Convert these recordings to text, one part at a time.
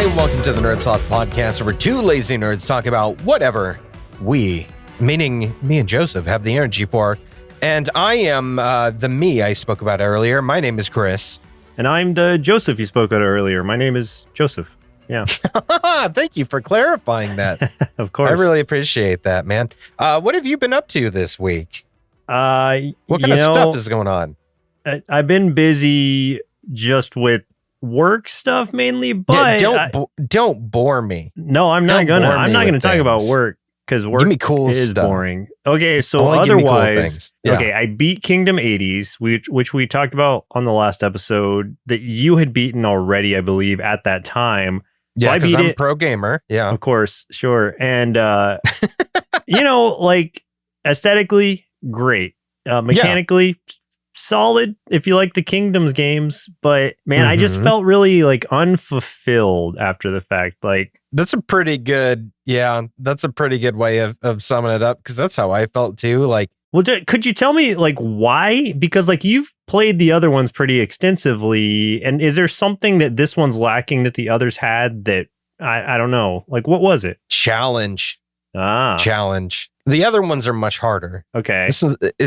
and welcome to the NerdSloth Podcast, where two lazy nerds talk about whatever we, meaning me and Joseph, have the energy for. And I am the me I spoke about earlier. My name is Chris. And I'm the Joseph you spoke about earlier. My name is Joseph. Yeah. Thank you for clarifying that. Of course. I really appreciate that, man. What have you been up to this week? What kind of stuff is going on? I've been busy just with work stuff mainly, but don't bore me. No, I'm not gonna talk about work because work is stuff. boring. Okay, so Only otherwise, cool okay, I beat Kingdom 80s, which we talked about on the last episode that you had beaten already, I believe, at that time. So Yeah, because I'm a it. pro gamer. Yeah, Of course, sure. And like aesthetically, great. Mechanically, solid if you like the Kingdoms games, but man, I just felt really like unfulfilled after the fact. Like that's a pretty good way of summing it up, because that's how I felt too. Like, well, could you tell me like why? Because like you've played the other ones pretty extensively, and is there something that this one's lacking that the others had that I don't know? Like, what was it? Challenge. Challenge. The other ones are much harder. Okay.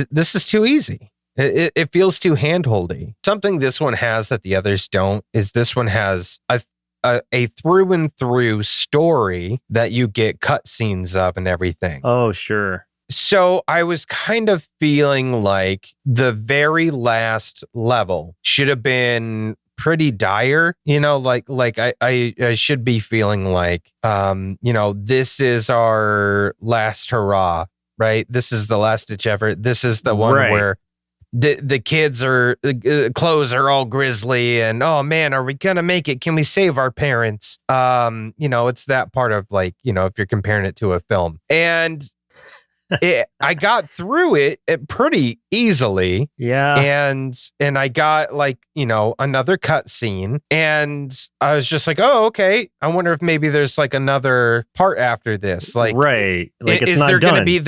This is too easy. It feels too handholdy. Something this one has that the others don't is this one has a through and through story that you get cutscenes of and everything. Oh, sure. So I was kind of feeling like the very last level should have been pretty dire, like I should be feeling like, this is our last hurrah, right? This is the last ditch effort. This is the one where the kids are clothes are all grisly and, oh man, are we gonna make it? Can we save our parents? It's that part of like, if you're comparing it to a film. And I got through it pretty easily. Yeah. And I got like, another cutscene, and I was just like, oh, okay. I wonder if maybe there's like another part after this. Like, right. Like, is there going to be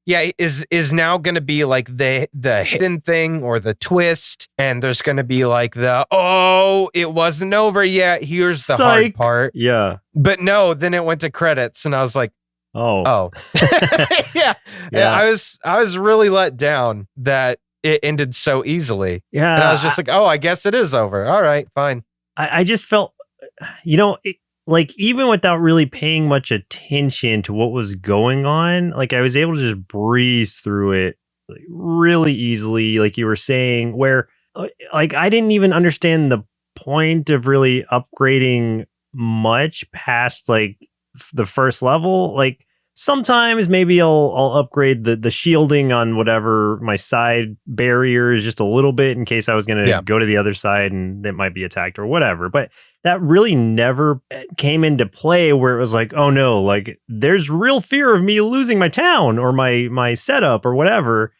is now going to be like the hidden thing or the twist? And there's going to be like it wasn't over yet. Here's the hard part. Yeah. But no, then it went to credits, and I was like, Oh. Yeah. I was really let down that it ended so easily. Yeah. And I was just like, I guess it is over. All right, fine. I just felt, like even without really paying much attention to what was going on, like I was able to just breeze through it like, really easily, like you were saying, where like I didn't even understand the point of really upgrading much past like the first level. Like sometimes maybe I'll upgrade the shielding on whatever my side barrier is just a little bit in case I was going to go to the other side and it might be attacked or whatever. But that really never came into play where it was like, oh no, like there's real fear of me losing my town or my setup or whatever.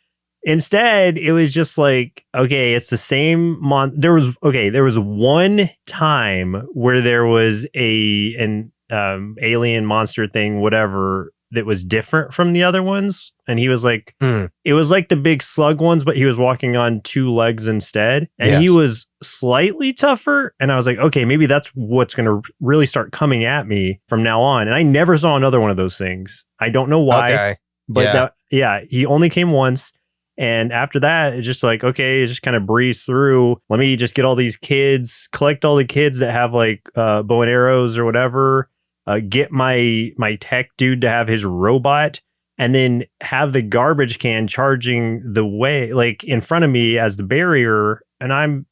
Instead, it was just like, okay, it's the same there was one time where there was an alien monster thing, whatever, that was different from the other ones. And he was like, it was like the big slug ones, but he was walking on two legs instead. And he was slightly tougher. And I was like, okay, maybe that's what's going to really start coming at me from now on. And I never saw another one of those things. I don't know why, but he only came once. And after that, it's just like, okay, just kind of breeze through. Let me just get all these kids, collect all the kids that have like bow and arrows or whatever. Get my tech dude to have his robot, and then have the garbage can charging the way like in front of me as the barrier, and I'm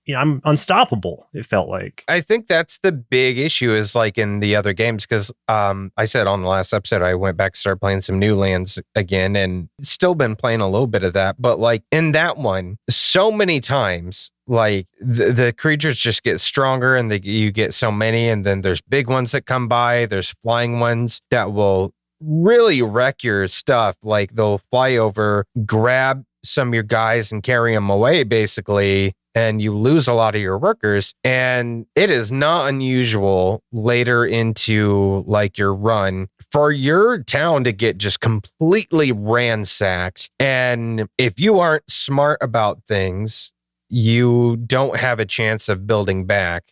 unstoppable. It felt like. I think that's the big issue is like in the other games, because I said on the last episode I went back and started playing some New Lands again, and still been playing a little bit of that, but like in that one, so many times like the creatures just get stronger, and you get so many, and then there's big ones that come by, there's flying ones that will really wreck your stuff. Like they'll fly over, grab some of your guys and carry them away basically, and you lose a lot of your workers. And it is not unusual later into like your run for your town to get just completely ransacked. And if you aren't smart about things, you don't have a chance of building back.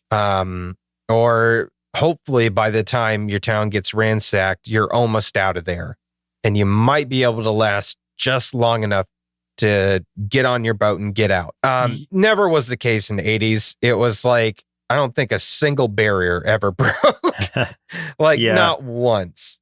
Or hopefully by the time your town gets ransacked, you're almost out of there. And you might be able to last just long enough to get on your boat and get out. Never was the case in the 80s. It was like, I don't think a single barrier ever broke. Not once.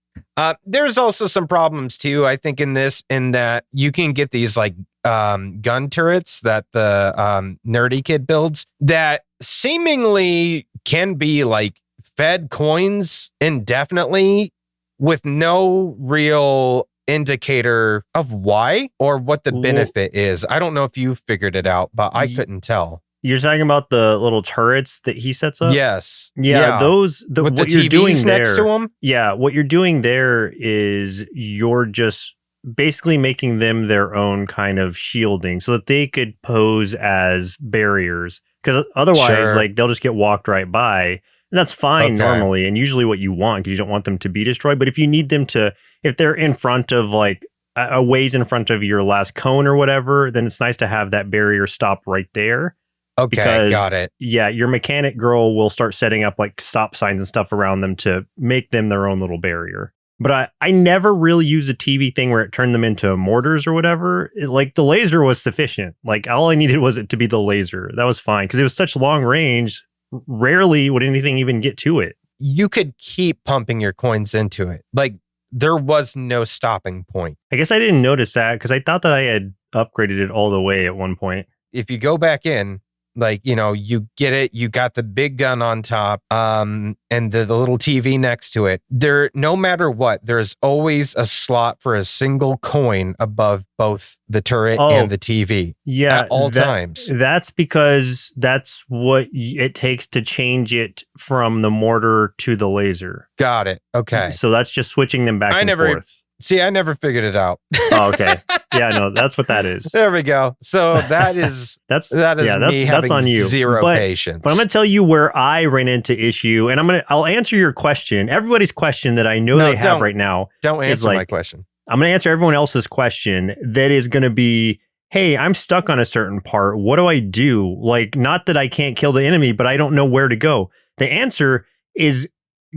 There's also some problems too, I think, in that you can get these like gun turrets that the nerdy kid builds that seemingly can be like fed coins indefinitely with no real indicator of why or what the benefit is. I don't know if you figured it out, but I couldn't tell. You're talking about the little turrets that he sets up? Yes. Yeah. Those, with what the you're TVs doing next there, to them? Yeah. What you're doing there is you're just basically making them their own kind of shielding so that they could pose as barriers. Because otherwise, like, they'll just get walked right by. And that's fine normally, and usually what you want, because you don't want them to be destroyed. But if you need them to, if they're in front of like a ways in front of your last cone or whatever, then it's nice to have that barrier stop right there. Okay, because, got it. Yeah, your mechanic girl will start setting up like stop signs and stuff around them to make them their own little barrier. But I never really used a TV thing where it turned them into mortars or whatever. Like the laser was sufficient. Like all I needed was it to be the laser. That was fine because it was such long range. Rarely would anything even get to it. You could keep pumping your coins into it. Like there was no stopping point. I guess I didn't notice that because I thought that I had upgraded it all the way at one point. If you go back in, like, you know, you get it, you got the big gun on top, and the little TV next to it. There, no matter what, there's always a slot for a single coin above both the turret and the TV. Yeah, at all times. That's because that's what it takes to change it from the mortar to the laser. Got it. Okay. So that's just switching them back and forth. See, I never figured it out. Oh, okay. Yeah, no, that's what that is. There we go. So that is me having on you. Zero patience. But I'm going to tell you where I ran into issue, and I'll answer your question. Everybody's question that I know they have right now. Don't answer my question. I'm going to answer everyone else's question that is going to be, hey, I'm stuck on a certain part. What do I do? Like, not that I can't kill the enemy, but I don't know where to go. The answer is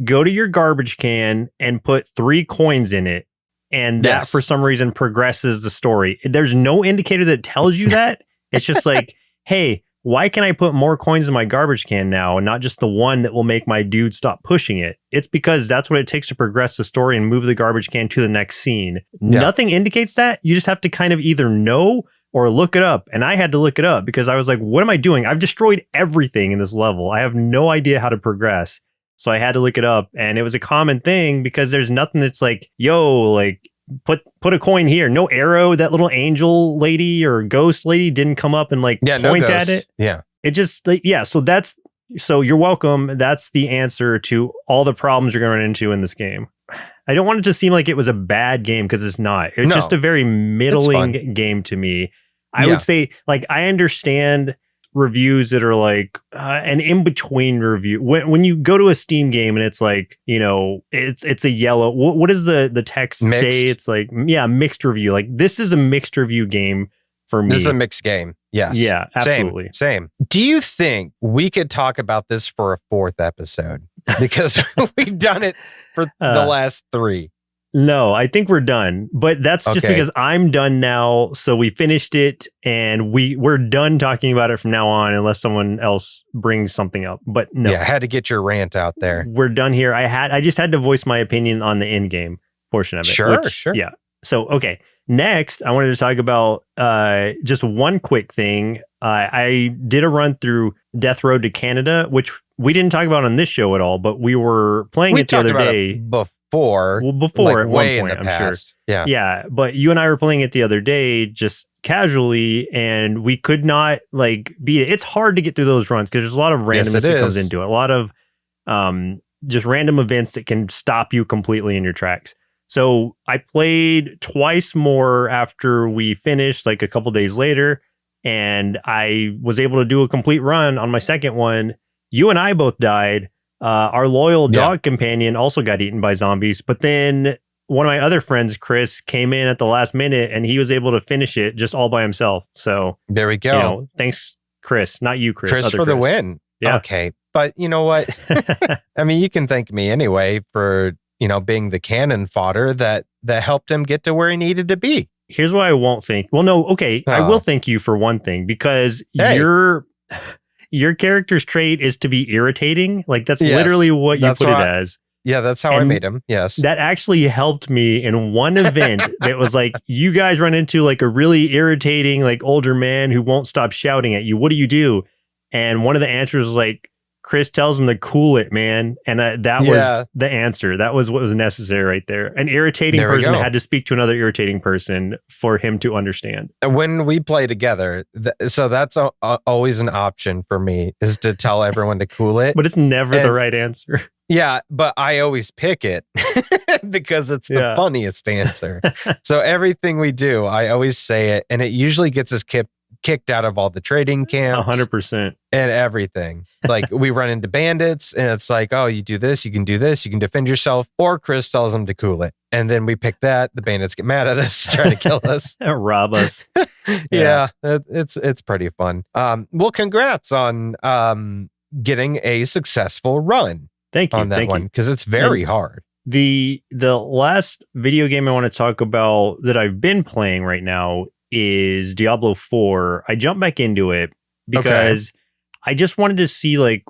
go to your garbage can and put 3 coins in it. And that for some reason progresses the story. There's no indicator that tells you that. It's just like, hey, why can I put more coins in my garbage can now and not just the one that will make my dude stop pushing it? It's because that's what it takes to progress the story and move the garbage can to the next scene. Yeah. Nothing indicates that. You just have to kind of either know or look it up. And I had to look it up because I was like, what am I doing? I've destroyed everything in this level. I have no idea how to progress. So I had to look it up, and it was a common thing because there's nothing that's like, yo, like put a coin here. No arrow. That little angel lady or ghost lady didn't come up and like point at it. Yeah. It just, so you're welcome. That's the answer to all the problems you're going to run into in this game. I don't want it to seem like it was a bad game because it's not. It's just a very middling game to me. I would say, like, I understand reviews that are like an in-between review when you go to a Steam game and it's like, you know, it's a yellow, what does the text say? It's like, mixed review. Like, this is a mixed review game for me. This is a mixed game. Yes. Yeah, absolutely. Same. Do you think we could talk about this for a 4th episode? Because we've done it for the last 3. No, I think we're done. But that's just because I'm done now. So we finished it and we're done talking about it from now on unless someone else brings something up. But no. Yeah, I had to get your rant out there. We're done here. I just had to voice my opinion on the end game portion of it. Sure. Yeah. So, okay. Next, I wanted to talk about just one quick thing. I did a run through Death Road to Canada, which we didn't talk about on this show at all, but we were playing it the other day. Before like at one point, I'm past. Sure. Yeah. But you and I were playing it the other day, just casually, and we could not like beat it. It's hard to get through those runs because there's a lot of randomness that comes into it. A lot of just random events that can stop you completely in your tracks. So I played twice more after we finished, like a couple days later, and I was able to do a complete run on my second one. You and I both died. Our loyal dog companion also got eaten by zombies, but then one of my other friends, Chris, came in at the last minute and he was able to finish it just all by himself. So there we go. You know, thanks, Chris. Not you, Chris. Chris for the win. Yeah. Okay. But you know what? I mean, you can thank me anyway for, being the cannon fodder that helped him get to where he needed to be. Here's what I won't think. Well, no, okay. I will thank you for one thing, because your character's trait is to be irritating. Like, that's literally what you put it as. Yeah, that's how I made him. Yes. That actually helped me in one event that was like, you guys run into like a really irritating, like older man who won't stop shouting at you. What do you do? And one of the answers was like, Chris tells him to cool it, man. And that was the answer. That was what was necessary right there. An irritating person had to speak to another irritating person for him to understand. When we play together, so that's always an option for me, is to tell everyone to cool it. But it's never the right answer. Yeah, but I always pick it because it's the funniest answer. So everything we do, I always say it, and it usually gets us kicked out of all the trading camps. 100%. And everything. Like, we run into bandits, and it's like, oh, you do this, you can defend yourself, or Chris tells them to cool it. And then we pick that. The bandits get mad at us, try to kill us. Rob us. Yeah, it's pretty fun. Well, congrats on getting a successful run. Thank you. On that one, because it's very hard. The last video game I want to talk about that I've been playing right now is Diablo 4. I jumped back into it because I just wanted to see, like,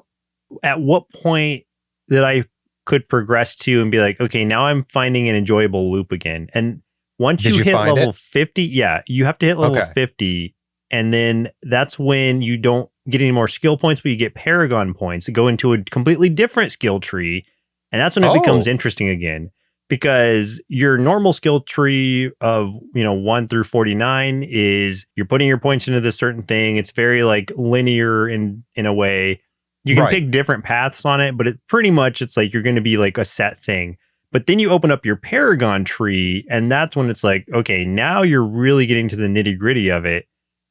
at what point that I could progress to and be like, okay, now I'm finding an enjoyable loop again. And once you hit level 50, you have to hit level 50. And then that's when you don't get any more skill points, but you get paragon points that go into a completely different skill tree. And that's when it becomes interesting again, because your normal skill tree of, 1 through 49 is you're putting your points into this certain thing. It's very like linear in a way. You can pick different paths on it, but it's like you're going to be like a set thing. But then you open up your paragon tree, and that's when it's like, okay, now you're really getting to the nitty gritty of it.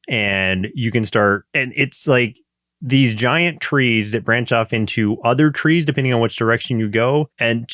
And you can start, and it's like these giant trees that branch off into other trees depending on which direction you go. And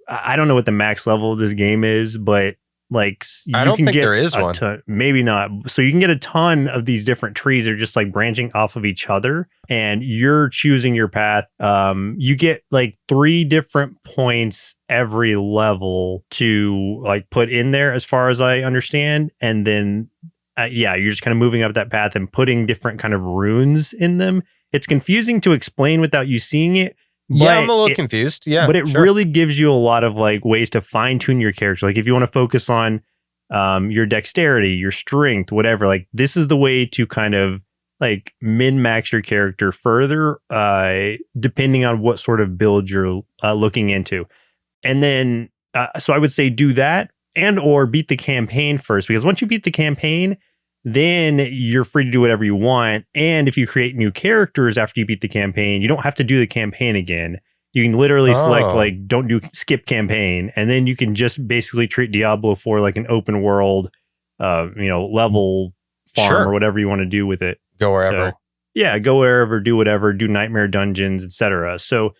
I don't know what the max level of this game is, but like I don't think there is one. Maybe not. So you can get a ton of these different trees that are just like branching off of each other, and you're choosing your path. You get like 3 different points every level to like put in there, as far as I understand, and then. You're just kind of moving up that path and putting different kind of runes in them. It's confusing to explain without you seeing it. Yeah, I'm a little confused. Yeah, but it really gives you a lot of like ways to fine tune your character. Like if you want to focus on your dexterity, your strength, whatever, like this is the way to kind of like min-max your character further, depending on what sort of build you're looking into. And then, so I would say do that. And or beat the campaign first, because once you beat the campaign, then you're free to do whatever you want. And if you create new characters after you beat the campaign, you don't have to do the campaign again. You can literally select like don't do skip campaign, and then you can just basically treat Diablo 4 like an open world, level farm or whatever you want to do with it. Go wherever. So, go wherever, do whatever, do nightmare dungeons, etc. So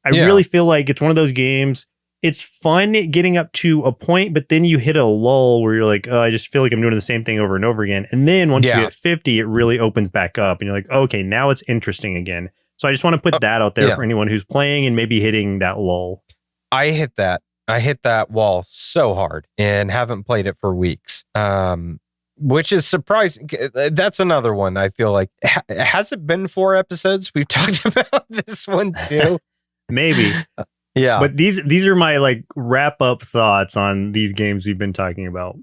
I really feel like it's one of those games. It's fun getting up to a point, but then you hit a lull where you're like, oh, I just feel like I'm doing the same thing over and over again. And then once you hit 50, it really opens back up and you're like, okay, now it's interesting again. So I just want to put that out there for anyone who's playing and maybe hitting that lull. I hit that wall so hard and haven't played it for weeks, which is surprising. That's another one I feel like. Has it been 4 episodes? We've talked about this one too. Maybe. Yeah. But these are my like wrap up thoughts on these games we've been talking about.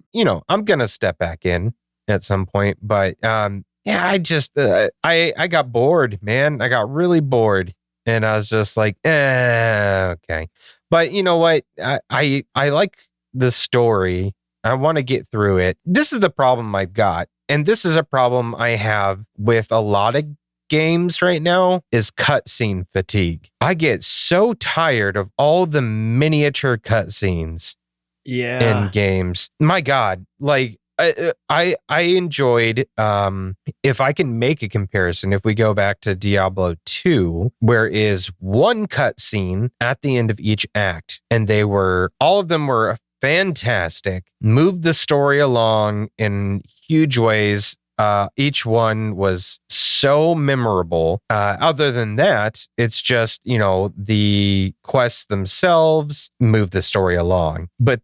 I'm going to step back in at some point, but I just I got bored, man. I got really bored, and I was just like, okay. But you know what? I like the story. I want to get through it. This is the problem I've got, and this is a problem I have with a lot of games right now, is cutscene fatigue. I get so tired of all the miniature cutscenes in games. My God, like I enjoyed, if I can make a comparison, if we go back to Diablo 2, where is one cutscene at the end of each act, and all of them were fantastic, moved the story along in huge ways. each one was so memorable. Other than that, it's just, the quests themselves move the story along. But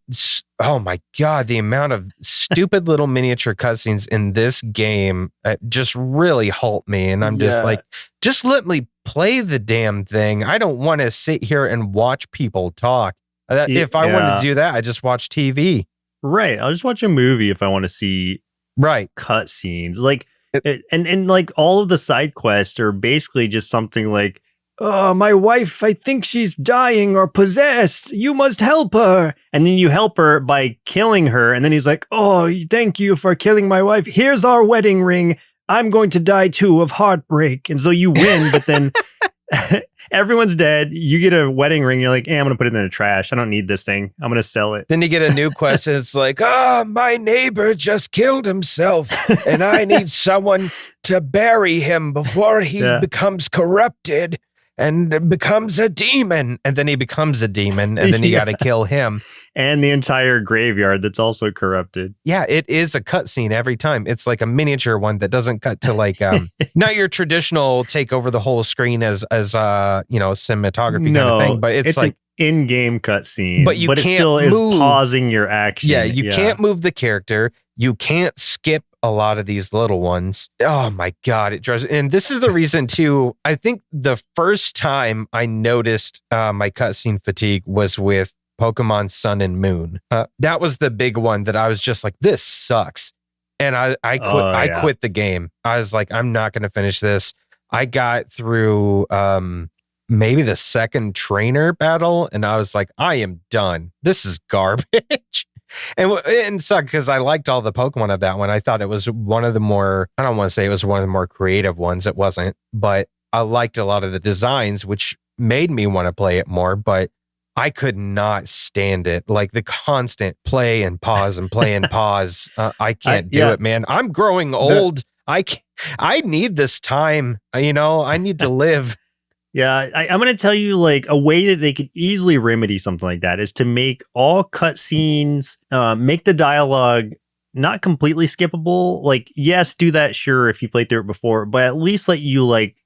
oh my God, the amount of stupid little miniature cutscenes in this game just really halt me. And I'm just like, just let me play the damn thing. I don't want to sit here and watch people talk. If I want to do that, I just watch TV. Right. I'll just watch a movie if I want to see cutscenes. Like, and like all of the side quests are basically just something like, oh, my wife, I think she's dying or possessed. You must help her. And then you help her by killing her. And then he's like, oh, thank you for killing my wife. Here's our wedding ring. I'm going to die too of heartbreak. And so you win, but then everyone's dead. You get a wedding ring. You're like, I'm going to put it in the trash. I don't need this thing. I'm going to sell it. Then you get a new quest. It's like, my neighbor just killed himself and I need someone to bury him before he becomes corrupted and becomes a demon. And then he becomes a demon and then you got to kill him. And the entire graveyard that's also corrupted. Yeah, it is a cutscene every time. It's like a miniature one that doesn't cut to like not your traditional take over the whole screen as cinematography kind of thing, but it's like an in-game cutscene. But it still is pausing your action. Yeah, you can't move the character. You can't skip a lot of these little ones. Oh my God, it drives. And this is the reason too. I think the first time I noticed my cutscene fatigue was with Pokemon Sun and Moon. That was the big one that I was just like, this sucks. And I quit. I quit the game. I was like, I'm not going to finish this. I got through maybe the second trainer battle, and I was like, I am done. This is garbage. And sucked because I liked all the Pokemon of that one. I thought it was one of the more, I don't want to say it was one of the more creative ones. It wasn't, but I liked a lot of the designs, which made me want to play it more, but I could not stand it. Like the constant play and pause and play and pause. I can't do it, man. I'm growing old. I need this time. I need to live. Yeah, I'm going to tell you, like, a way that they could easily remedy something like that is to make all cutscenes, make the dialogue not completely skippable. Like, yes, do that, sure, if you played through it before, but at least let you, like,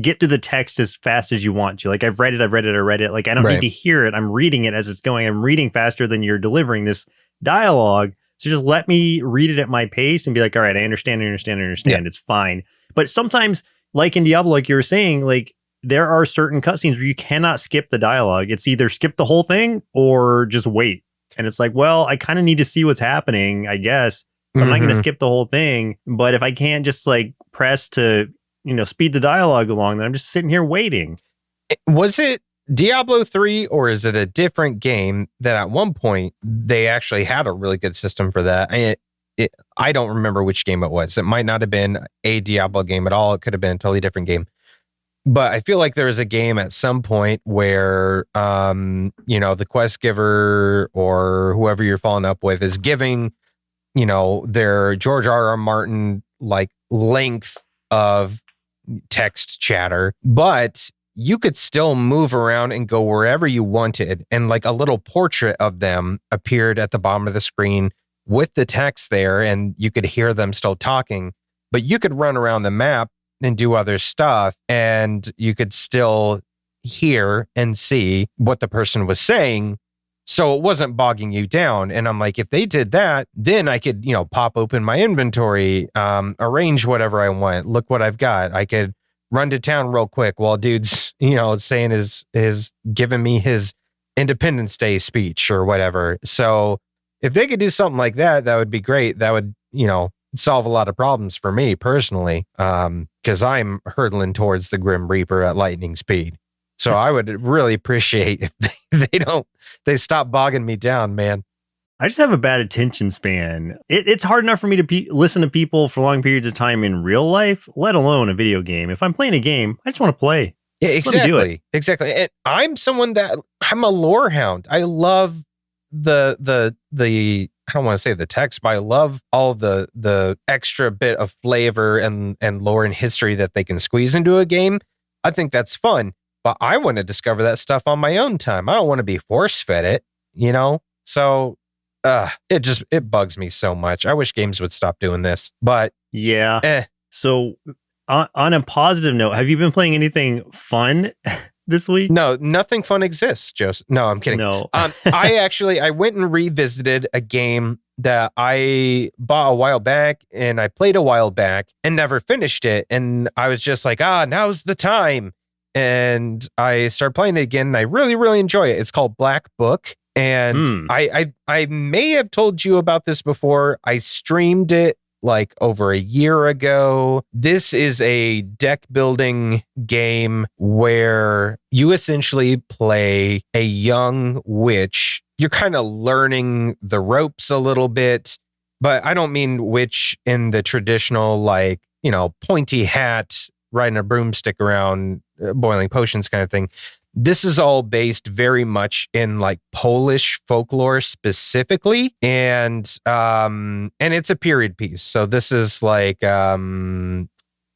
get through the text as fast as you want to. Like, I've read it. Like, I don't need to hear it. I'm reading it as it's going. I'm reading faster than you're delivering this dialogue. So just let me read it at my pace and be like, all right, I understand. Yeah. It's fine. But sometimes, like in Diablo, like you were saying, like, there are certain cutscenes where you cannot skip the dialogue. It's either skip the whole thing or just wait. And it's like, well, I kind of need to see what's happening, I guess. So I'm not going to skip the whole thing. But if I can't just like press to, speed the dialogue along, then I'm just sitting here waiting. Was it Diablo 3 or is it a different game that at one point they actually had a really good system for that? I don't remember which game it was. It might not have been a Diablo game at all. It could have been a totally different game. But I feel like there is a game at some point where, the quest giver or whoever you're following up with is giving, their George R.R. Martin like length of text chatter, but you could still move around and go wherever you wanted. And like a little portrait of them appeared at the bottom of the screen with the text there, and you could hear them still talking, but you could run around the map and do other stuff, and you could still hear and see what the person was saying. So it wasn't bogging you down. And I'm like, if they did that, then I could, pop open my inventory, arrange whatever I want. Look what I've got. I could run to town real quick while dude's, saying is giving me his Independence Day speech or whatever. So if they could do something like that, that would be great. That would, solve a lot of problems for me personally, because I'm hurtling towards the Grim Reaper at lightning speed. So I would really appreciate if they stop bogging me down, man. I just have a bad attention span. It's hard enough for me to listen to people for long periods of time in real life, let alone a video game. If I'm playing a game, I just want to play. Yeah, exactly. Exactly. And I'm someone I'm a lore hound. I love the I don't want to say the text, but I love all the extra bit of flavor and lore and history that they can squeeze into a game. I think that's fun, but I want to discover that stuff on my own time. I don't want to be force fed it, So it bugs me so much. I wish games would stop doing this, but yeah. So on a positive note, have you been playing anything fun this week? No, nothing fun exists, Joseph. No, I'm kidding. No. I went and revisited a game that I bought a while back and I played a while back and never finished it. And I was just like, now's the time. And I started playing it again and I really, really enjoy it. It's called Black Book. And I may have told you about this before. I streamed it like over a year ago. This is a deck building game where you essentially play a young witch. You're kind of learning the ropes a little bit, but I don't mean witch in the traditional, like, pointy hat, riding a broomstick around, boiling potions kind of thing. This is all based very much in like Polish folklore specifically, and it's a period piece. So this is like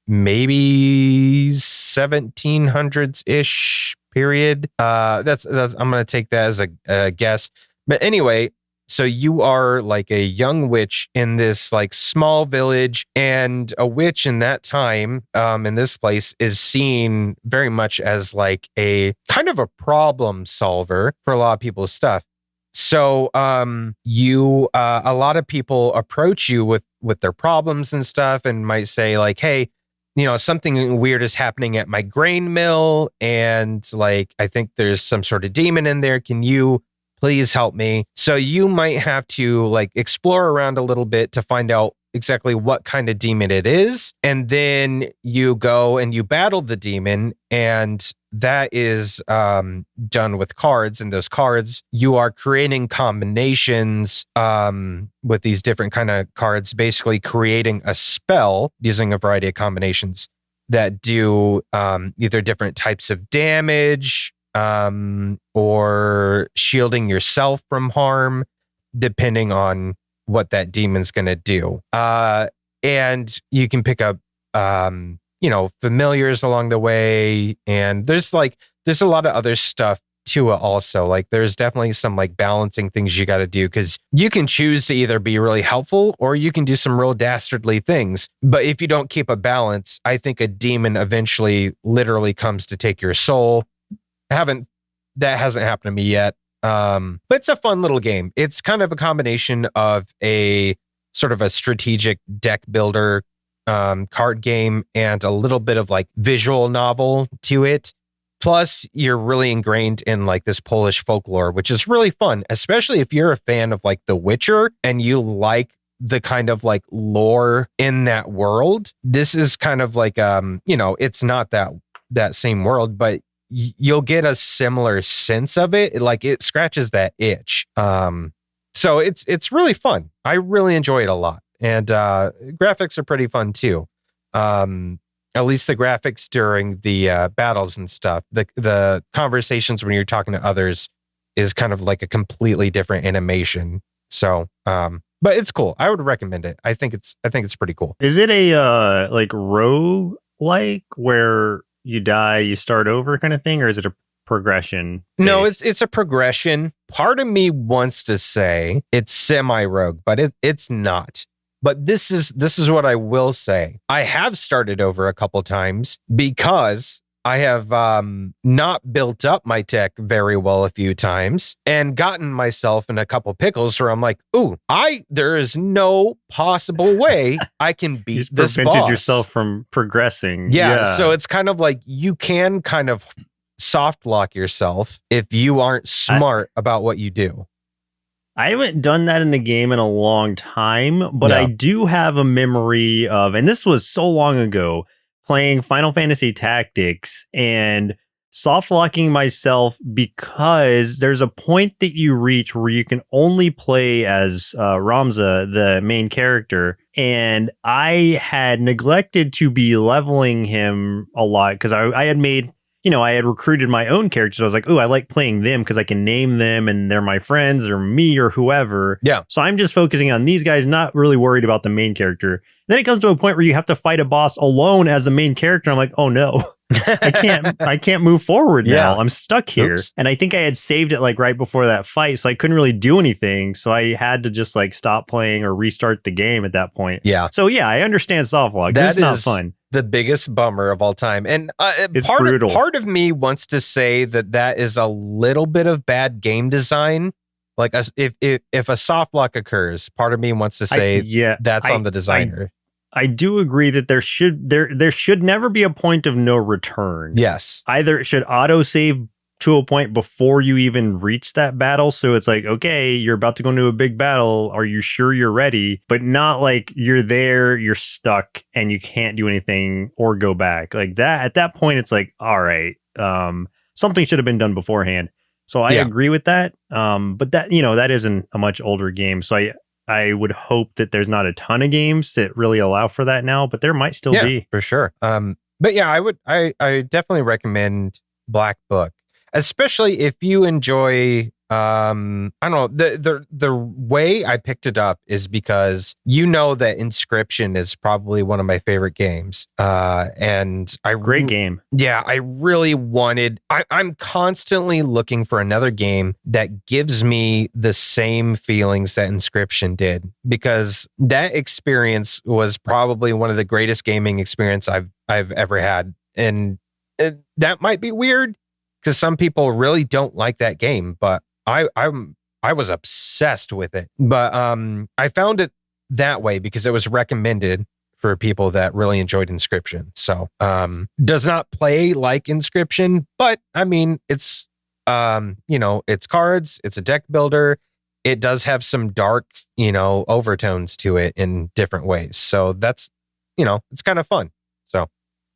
maybe 1700s ish period. That's I'm gonna take that as a guess. But anyway, so you are like a young witch in this like small village, and a witch in that time in this place is seen very much as like a kind of a problem solver for a lot of people's stuff. So you a lot of people approach you with their problems and stuff and might say like, hey, something weird is happening at my grain mill, and like I think there's some sort of demon in there. Can you please help me? So you might have to like explore around a little bit to find out exactly what kind of demon it is. And then you go and you battle the demon, and that is done with cards. And those cards, you are creating combinations with these different kind of cards, basically creating a spell using a variety of combinations that do either different types of damage, or shielding yourself from harm, depending on what that demon's going to do. And you can pick up, familiars along the way. And there's a lot of other stuff to it also. Like there's definitely some like balancing things you got to do, because you can choose to either be really helpful or you can do some real dastardly things. But if you don't keep a balance, I think a demon eventually literally comes to take your soul. That hasn't happened to me yet. But it's a fun little game. It's kind of a combination of a sort of a strategic deck builder card game and a little bit of like visual novel to it. Plus, you're really ingrained in like this Polish folklore, which is really fun, especially if you're a fan of like The Witcher and you like the kind of like lore in that world. This is kind of like, it's not that same world, but you'll get a similar sense of it. Like it scratches that itch. So it's really fun. I really enjoy it a lot. And graphics are pretty fun too. At least the graphics during the battles and stuff. The conversations when you're talking to others is kind of like a completely different animation. So, but it's cool. I would recommend it. I think it's pretty cool. Is it a like roguelike where you die, you start over kind of thing, or is it a progression based? No, it's a progression. Part of me wants to say it's semi-rogue, but it's not. But this is what I will say. I have started over a couple times because I have not built up my tech very well a few times and gotten myself in a couple pickles where I'm like, ooh, there is no possible way I can beat this boss. You prevented yourself from progressing. Yeah, so it's kind of like you can kind of soft lock yourself if you aren't smart about what you do. I haven't done that in a game in a long time, but I do have a memory of, and this was so long ago, playing Final Fantasy Tactics and soft locking myself because there's a point that you reach where you can only play as Ramza, the main character. And I had neglected to be leveling him a lot because I had made, I had recruited my own characters. So I was like, oh, I like playing them because I can name them and they're my friends or me or whoever. Yeah. So I'm just focusing on these guys, not really worried about the main character. Then it comes to a point where you have to fight a boss alone as the main character. I'm like, oh no, I can't move forward now. Yeah. I'm stuck here. Oops. And I think I had saved it like right before that fight, so I couldn't really do anything. So I had to just like stop playing or restart the game at that point. Yeah. So yeah, I understand softlock. It's not fun. The biggest bummer of all time. And It's part brutal. of me wants to say that is a little bit of bad game design. Like if a soft lock occurs, part of me wants to say that's on the designer. I do agree that there should never be a point of no return. Yes. Either it should autosave to a point before you even reach that battle. So it's like, okay, you're about to go into a big battle. Are you sure you're ready? But not like you're there, you're stuck, and you can't do anything or go back. Like that, at that point, it's like, all right, something should have been done beforehand. So I agree with that. But that, that isn't a much older game. So I would hope that there's not a ton of games that really allow for that now, but there might still be. For sure. But yeah, I definitely recommend Black Book, especially if you enjoy, I don't know, the way I picked it up is because that Inscription is probably one of my favorite games. And great game. Yeah, I really I'm constantly looking for another game that gives me the same feelings that Inscription did, because that experience was probably one of the greatest gaming experience I've ever had. And that might be weird because some people really don't like that game, but I was obsessed with it. But I found it that way because it was recommended for people that really enjoyed Inscription. So does not play like Inscription, but I mean it's it's cards, it's a deck builder. It does have some dark, overtones to it in different ways. So that's it's kind of fun. So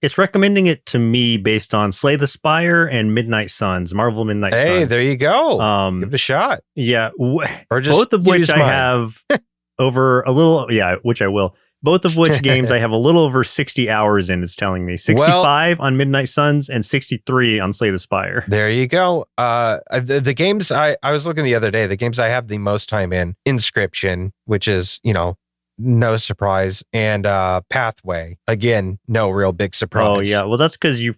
it's recommending it to me based on Slay the Spire and Midnight Suns, Marvel Midnight Suns. Hey, there you go. Give it a shot. Yeah. Or just both of which mine. I have over a little, which I will. Both of which games I have a little over 60 hours in, it's telling me. 65 on Midnight Suns and 63 on Slay the Spire. There you go. The games I was looking the other day, the games I have the most time in, Inscription, which is, no surprise, and Pathway. Again, no real big surprise. Oh yeah, well that's because you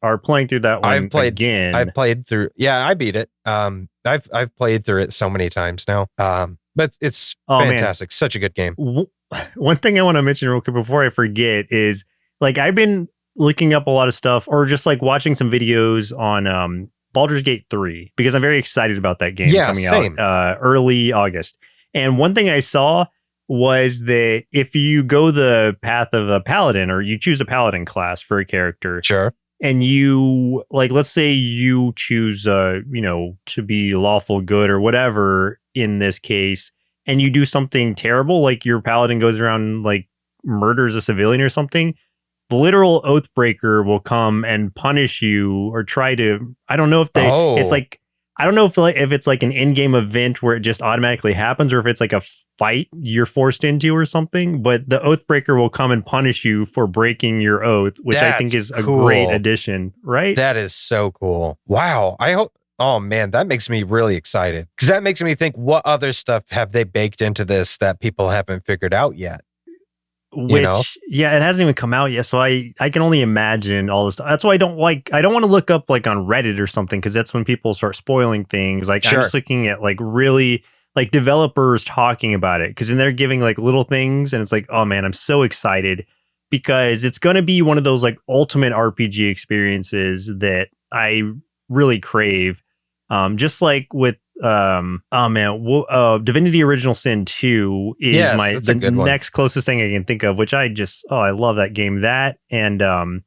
are playing through that one again. I've played through. Yeah, I beat it. I've played through it so many times now. But it's fantastic. Man. Such a good game. One thing I want to mention real quick before I forget is like I've been looking up a lot of stuff or just like watching some videos on Baldur's Gate 3 because I'm very excited about that game coming out early August. And one thing I saw was that if you go the path of a paladin or you choose a paladin class for a character, sure, and you like, let's say you choose, to be lawful good or whatever in this case, and you do something terrible, like your paladin goes around like murders a civilian or something, the literal Oathbreaker will come and punish you or try to. I don't know if it's like. I don't know if it's like an in-game event where it just automatically happens or if it's like a fight you're forced into or something, but the Oathbreaker will come and punish you for breaking your oath, which I think is a great addition, right? That is so cool. Wow. Oh man, that makes me really excited because that makes me think, what other stuff have they baked into this that people haven't figured out yet? Which, it hasn't even come out yet. So I can only imagine all this stuff. That's why I don't want to look up like on Reddit or something, because that's when people start spoiling things. Like I'm just looking at like really like developers talking about it, because then they're giving like little things and it's like, oh man, I'm so excited because it's going to be one of those like ultimate RPG experiences that I really crave. Just like with Divinity Original Sin 2 is the next closest thing I can think of, which I love that game. That and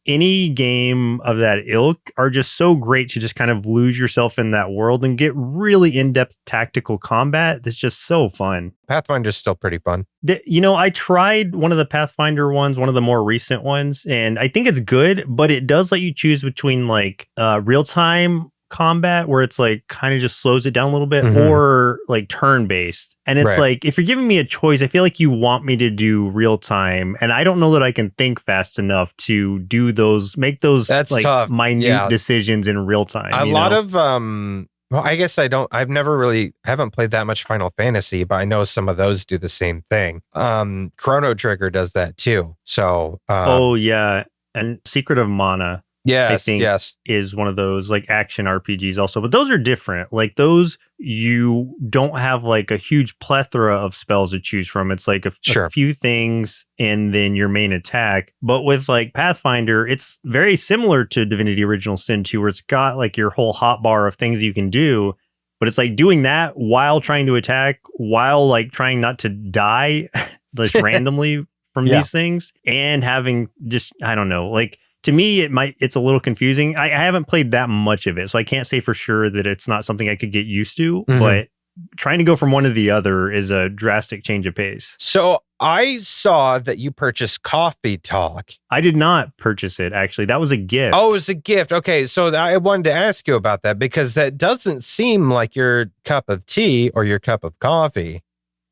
any game of that ilk are just so great to just kind of lose yourself in that world and get really in-depth tactical combat. That's just so fun. Pathfinder's still pretty fun. I tried one of the Pathfinder ones, one of the more recent ones, and I think it's good, but it does let you choose between like real-time combat where it's like kind of just slows it down a little bit, or like turn-based. And it's like, if you're giving me a choice, I feel like you want me to do real time, and I don't know that I can think fast enough to make those That's like tough. minute decisions in real time. A lot of well, I guess haven't played that much Final Fantasy, but I know some of those do the same thing. Chrono Trigger does that too. So and Secret of Mana. Yes, I think yes. is one of those like action RPGs also, but those are different. Like those, you don't have like a huge plethora of spells to choose from. It's like a few things and then your main attack. But with like Pathfinder, it's very similar to Divinity Original Sin 2, where it's got like your whole hotbar of things you can do. But it's like doing that while trying to attack, while like trying not to die just randomly from these things, and having just, I don't know, like, to me, it's a little confusing. I haven't played that much of it, so I can't say for sure that it's not something I could get used to, but trying to go from one to the other is a drastic change of pace. So I saw that you purchased Coffee Talk. I did not purchase it, actually. That was a gift. Oh, it was a gift. Okay, so I wanted to ask you about that because that doesn't seem like your cup of tea or your cup of coffee.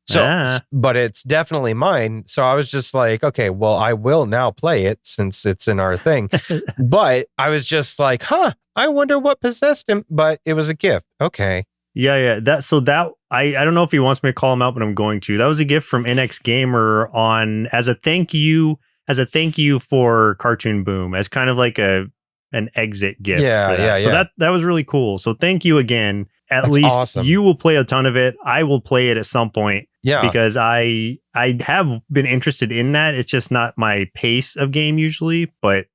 So, but it's definitely mine. So I was just like, okay, well, I will now play it since it's in our thing. But I was just like, I wonder what possessed him. But it was a gift. Okay. Yeah. I don't know if he wants me to call him out, but I'm going to. That was a gift from NX Gamer as a thank you for Cartoon Boom, as kind of like an exit gift. Yeah. So that was really cool. So thank you again. That's least awesome. You will play a ton of it. I will play it at some point. Yeah. Because I have been interested in that. It's just not my pace of game usually. But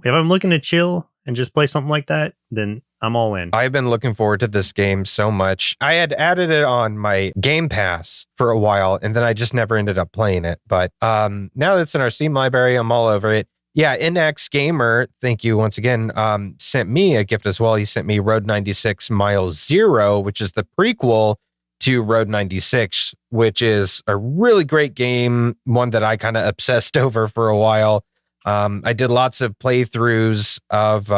if I'm looking to chill and just play something like that, then I'm all in. I've been looking forward to this game so much. I had added it on my Game Pass for a while, and then I just never ended up playing it. But now that it's in our Steam library, I'm all over it. Yeah, NX Gamer, thank you once again, sent me a gift as well. He sent me Road 96 Mile Zero, which is the prequel to Road 96, which is a really great game, one that I kind of obsessed over for a while. I did lots of playthroughs of,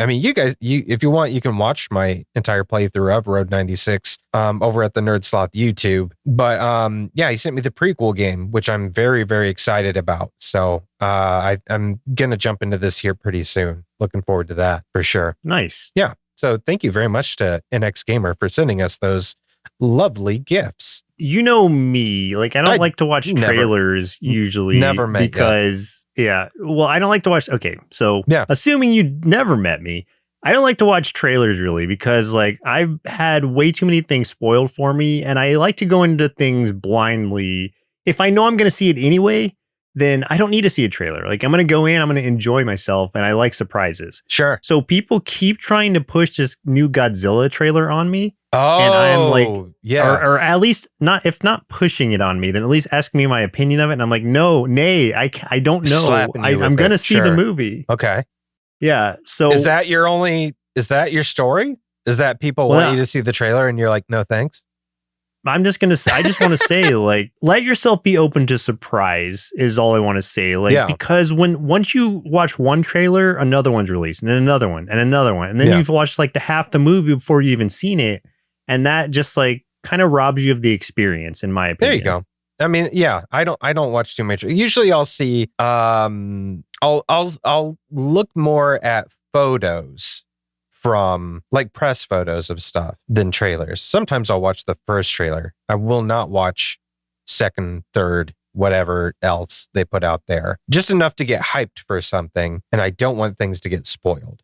you guys, if you want, you can watch my entire playthrough of Road 96 over at the NerdSloth YouTube. But he sent me the prequel game, which I'm very, very excited about. So I'm going to jump into this here pretty soon. Looking forward to that for sure. Nice. Yeah. So thank you very much to NX Gamer for sending us those lovely gifts. You know me, like I don't like to watch trailers usually. Never met because well, I don't like to watch. Okay, so assuming you never met me, I don't like to watch trailers really because like I've had way too many things spoiled for me, and I like to go into things blindly. If I know I'm going to see it anyway, then I don't need to see a trailer. Like I'm going to go in, I'm going to enjoy myself, and I like surprises. Sure. So people keep trying to push this new Godzilla trailer on me. Oh, and I'm like, or at least not, if not pushing it on me, then at least ask me my opinion of it. And I'm like, I don't know. I'm going to see the movie. Okay. Yeah. So is that your story? Is that people want you to see the trailer and you're like, no, thanks? I just want to say, like, let yourself be open to surprise is all I want to say. Like, because once you watch one trailer, another one's released, and then another one, and another one, and then you've watched like the half the movie before you even seen it, and that just like kind of robs you of the experience, in my opinion. There you go. I mean, I don't watch too much. Usually, I'll see. I'll look more at photos from like press photos of stuff than trailers. Sometimes I'll watch the first trailer. I will not watch second, third, whatever else they put out there. Just enough to get hyped for something, and I don't want things to get spoiled.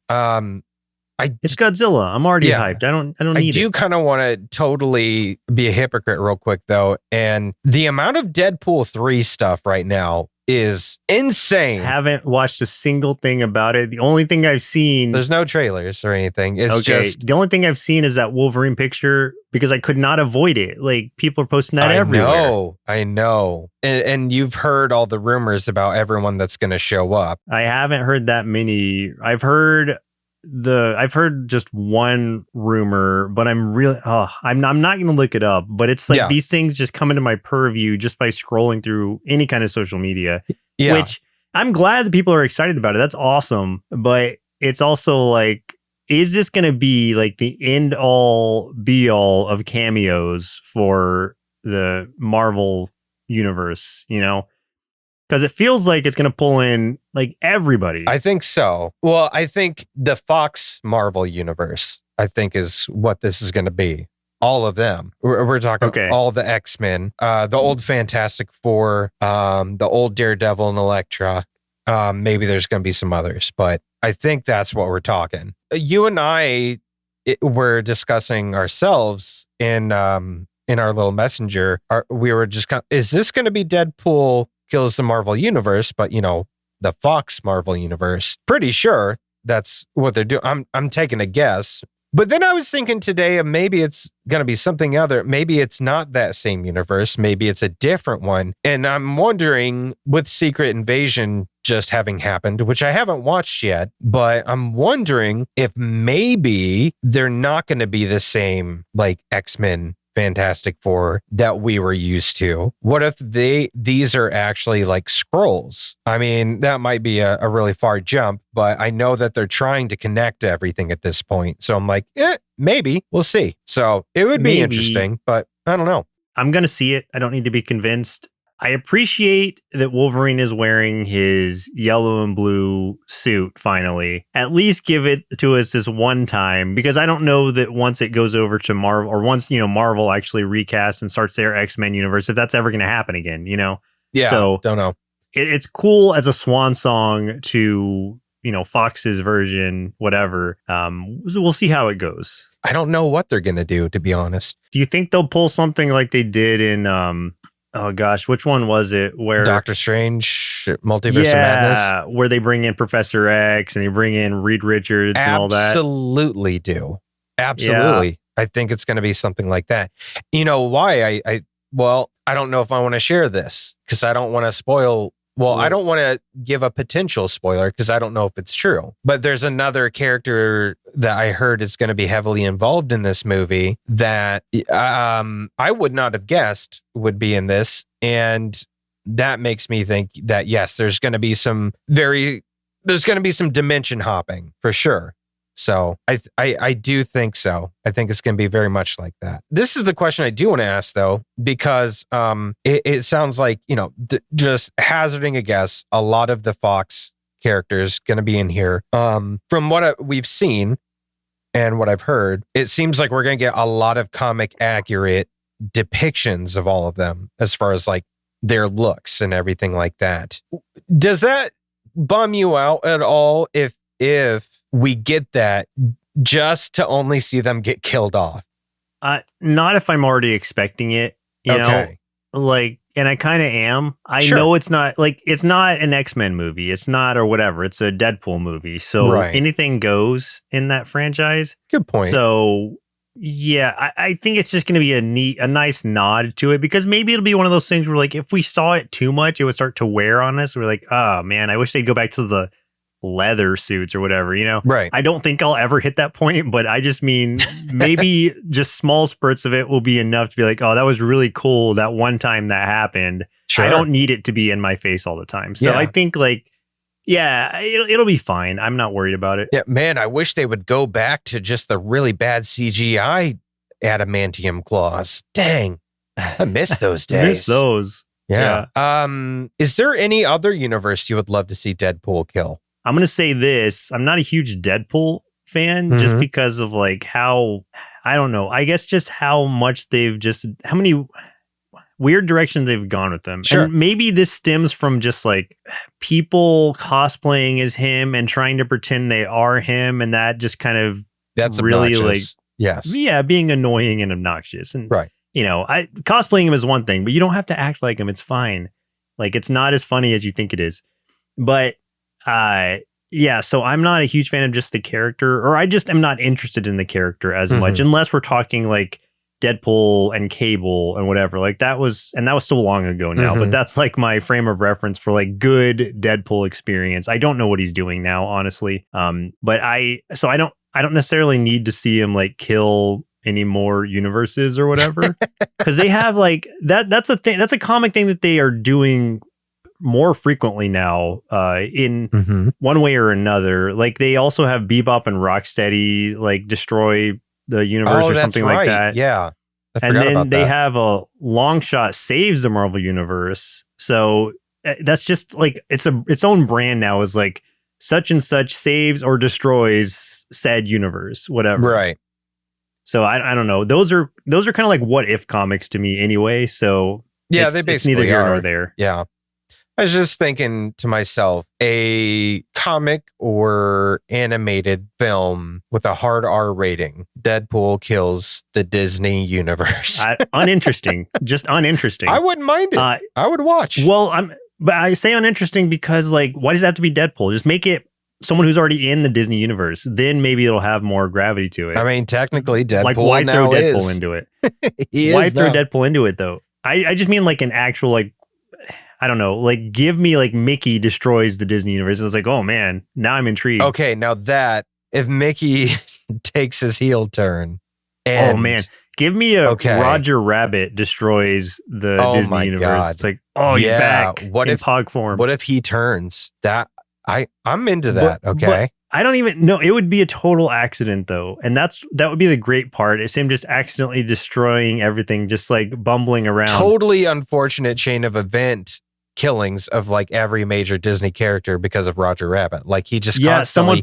It's Godzilla. I'm already hyped. I don't need it. I do kind of want to totally be a hypocrite real quick though, and the amount of Deadpool 3 stuff right now is insane. Haven't watched a single thing about it. The only thing I've seen, there's no trailers or anything. It's just the only thing I've seen is that Wolverine picture because I could not avoid it. Like people are posting that everywhere. I know. And you've heard all the rumors about everyone that's going to show up. I haven't heard that many. I've heard just one rumor, but I'm not going to look it up, but it's like these things just come into my purview just by scrolling through any kind of social media, which I'm glad that people are excited about it. That's awesome. But it's also like, is this going to be like the end all be all of cameos for the Marvel universe, you know? Because it feels like it's going to pull in like everybody. I think so. Well, I think the Fox Marvel universe, I think is what this is going to be. All of them. We're talking all the X-Men, the old Fantastic Four, the old Daredevil and Elektra, Maybe there's going to be some others, but I think that's what we're talking. You and I were discussing ourselves in our little messenger. We were just is this going to be Deadpool kills the Marvel Universe, but the Fox Marvel Universe? Pretty sure that's what they're doing. I'm taking a guess. But then I was thinking today of maybe it's going to be something other. Maybe it's not that same universe. Maybe it's a different one. And I'm wondering, with Secret Invasion just having happened, which I haven't watched yet, but I'm wondering if maybe they're not going to be the same like X-Men Fantastic Four that we were used to. What if these are actually like Skrulls? I mean, that might be a really far jump, but I know that they're trying to connect everything at this point. So I'm like, maybe we'll see. So it would be interesting, but I don't know. I'm going to see it. I don't need to be convinced. I appreciate that Wolverine is wearing his yellow and blue suit finally. At least give it to us this one time, because I don't know that once it goes over to Marvel, or once, Marvel actually recasts and starts their X-Men universe, if that's ever going to happen again, Yeah, so don't know. It's cool as a swan song to, Fox's version, whatever. We'll see how it goes. I don't know what they're going to do, to be honest. Do you think they'll pull something like they did in... oh gosh, which one was it? Where Doctor Strange, Multiverse of Madness, where they bring in Professor X and they bring in Reed Richards and all that. Absolutely do. Absolutely. Yeah. I think it's going to be something like that. You know why? I don't know if I want to share this because I don't want to spoil. Well, I don't want to give a potential spoiler because I don't know if it's true. But there's another character that I heard is going to be heavily involved in this movie that I would not have guessed would be in this. And that makes me think that, yes, there's going to be some dimension hopping for sure. So I do think so. I think it's going to be very much like that. This is the question I do want to ask, though, because it sounds like, just hazarding a guess, a lot of the Fox characters going to be in here. From what we've seen and what I've heard, it seems like we're going to get a lot of comic accurate depictions of all of them as far as like their looks and everything like that. Does that bum you out at all if we get that just to only see them get killed off? Not if I'm already expecting it, you know, like, and I kind of am. I know it's not an X-Men movie. It's not, or whatever. It's a Deadpool movie. So anything goes in that franchise. Good point. So yeah, I think it's just going to be a nice nod to it, because maybe it'll be one of those things where like, if we saw it too much, it would start to wear on us. We're like, oh man, I wish they'd go back to the leather suits or whatever, Right. I don't think I'll ever hit that point, but I just mean maybe just small spurts of it will be enough to be like, oh, that was really cool that one time that happened. Sure. I don't need it to be in my face all the time. So I think like, yeah, it'll be fine. I'm not worried about it. Yeah, man, I wish they would go back to just the really bad CGI adamantium claws. Dang, I miss those days. Miss those. Yeah. Is there any other universe you would love to see Deadpool kill? I'm going to say this. I'm not a huge Deadpool fan just because of like how, I don't know, I guess just how much how many weird directions they've gone with them. Sure. And maybe this stems from just like people cosplaying as him and trying to pretend they are him. And that just kind of that's really obnoxious. Being annoying and obnoxious. And, cosplaying him is one thing, but you don't have to act like him. It's fine. Like, it's not as funny as you think it is. But so I'm not a huge fan of just the character, or I just am not interested in the character as much, unless we're talking like Deadpool and Cable and whatever. Like that was so long ago now, but that's like my frame of reference for like good Deadpool experience. I don't know what he's doing now, honestly. But I don't necessarily need to see him like kill any more universes or whatever, because they have like that's a thing. That's a comic thing that they are doing more frequently now in one way or another. Like they also have Bebop and Rocksteady like destroy the universe or something like that. Yeah. And then they have a Long Shot saves the Marvel universe. So that's just like its own brand now, is like such and such saves or destroys said universe, whatever. Right. So I don't know. Those are kind of like what if comics to me anyway. So yeah, they basically it's neither here are. nor there. Yeah. I was just thinking to myself, a comic or animated film with a hard R rating. Deadpool kills the Disney universe. Uninteresting. Just uninteresting. I wouldn't mind it. I would watch. Well, but I say uninteresting because, like, why does it have to be Deadpool? Just make it someone who's already in the Disney universe. Then maybe it'll have more gravity to it. I mean, technically, Deadpool like, why throw Deadpool is. into it? Why throw Deadpool into it, though? I just mean like an actual, like, I don't know, like, give me like Mickey destroys the Disney universe. It's like, oh man, now I'm intrigued. Okay, now that if Mickey takes his heel turn, and, oh man, give me a Roger Rabbit destroys the Disney universe. God. It's like, oh, he's back in Pog form. What if he turns? That I'm into that. But I don't even know. It would be a total accident though, and that would be the great part. It's him just accidentally destroying everything, just like bumbling around. Totally unfortunate chain of event killings of like every major Disney character because of Roger Rabbit. Like he just constantly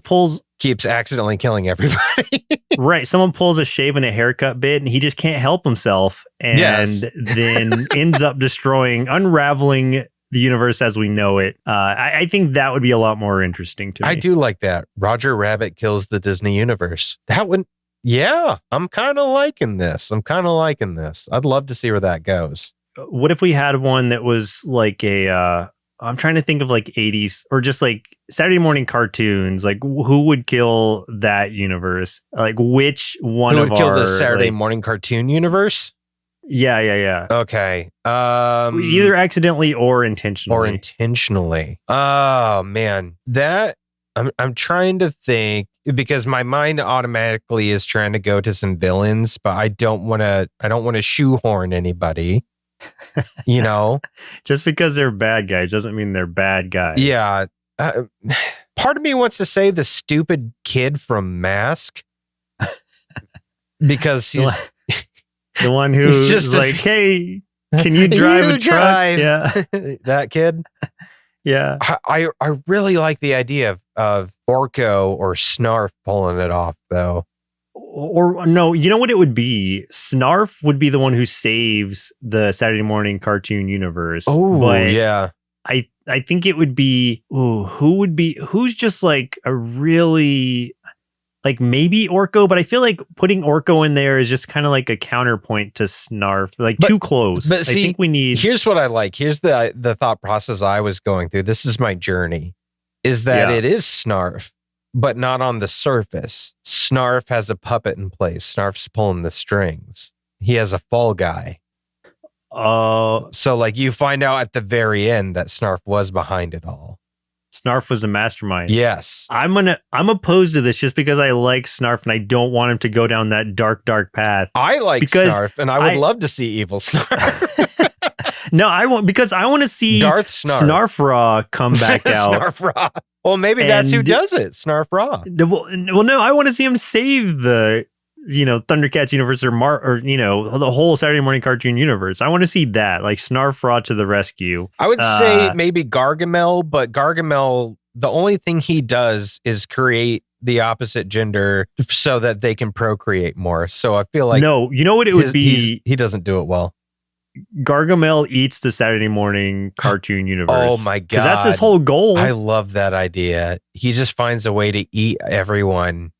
keeps accidentally killing everybody. Right. Someone pulls a shave and a haircut bit and he just can't help himself and then ends up unraveling the universe as we know it. I think that would be a lot more interesting to me. I do like that. Roger Rabbit kills the Disney universe. That would, I'm kind of liking this. I'd love to see where that goes. What if we had one that was like I'm trying to think of like 80s or just like Saturday morning cartoons. Like who would kill that universe? Like which one who would kill the Saturday morning cartoon universe? Yeah. Okay. Either accidentally or intentionally. Oh man, that I'm trying to think because my mind automatically is trying to go to some villains, but I don't want to shoehorn anybody. You know, just because they're bad guys doesn't mean they're bad guys. Yeah. Part of me wants to say the stupid kid from Mask because he's the one who's just like, hey, can you drive a truck? Yeah. That kid. Yeah. I really like the idea of Orko or Snarf pulling it off though. Or no, you know what it would be? Snarf would be the one who saves the Saturday morning cartoon universe. Oh, yeah. I think it would be, who's just like a really, like maybe Orko, but I feel like putting Orko in there is just kind of like a counterpoint to Snarf, like too close. But see, I think we need. Here's what I like. Here's the thought process I was going through. This is my journey, is that it is Snarf. But not on the surface. Snarf has a puppet in place. Snarf's pulling the strings. He has a fall guy. So like you find out at the very end that Snarf was behind it all. Snarf was the mastermind. Yes. I'm opposed to this just because I like Snarf and I don't want him to go down that dark path. I like Snarf and I would love to see evil Snarf. No, I won't, because I want to see Darth Snarf. Snarfraw come back out. Snarfraw. Well, maybe that's who does it. Snarfraw. Well, no, I want to see him save the, Thundercats universe or the whole Saturday morning cartoon universe. I want to see that, like Snarfraw to the rescue. I would say maybe Gargamel, but Gargamel, the only thing he does is create the opposite gender so that they can procreate more. So I feel like no, you know what it would be? He doesn't do it well. Gargamel eats the Saturday morning cartoon universe. Oh my god. Because that's his whole goal. I love that idea. He just finds a way to eat everyone.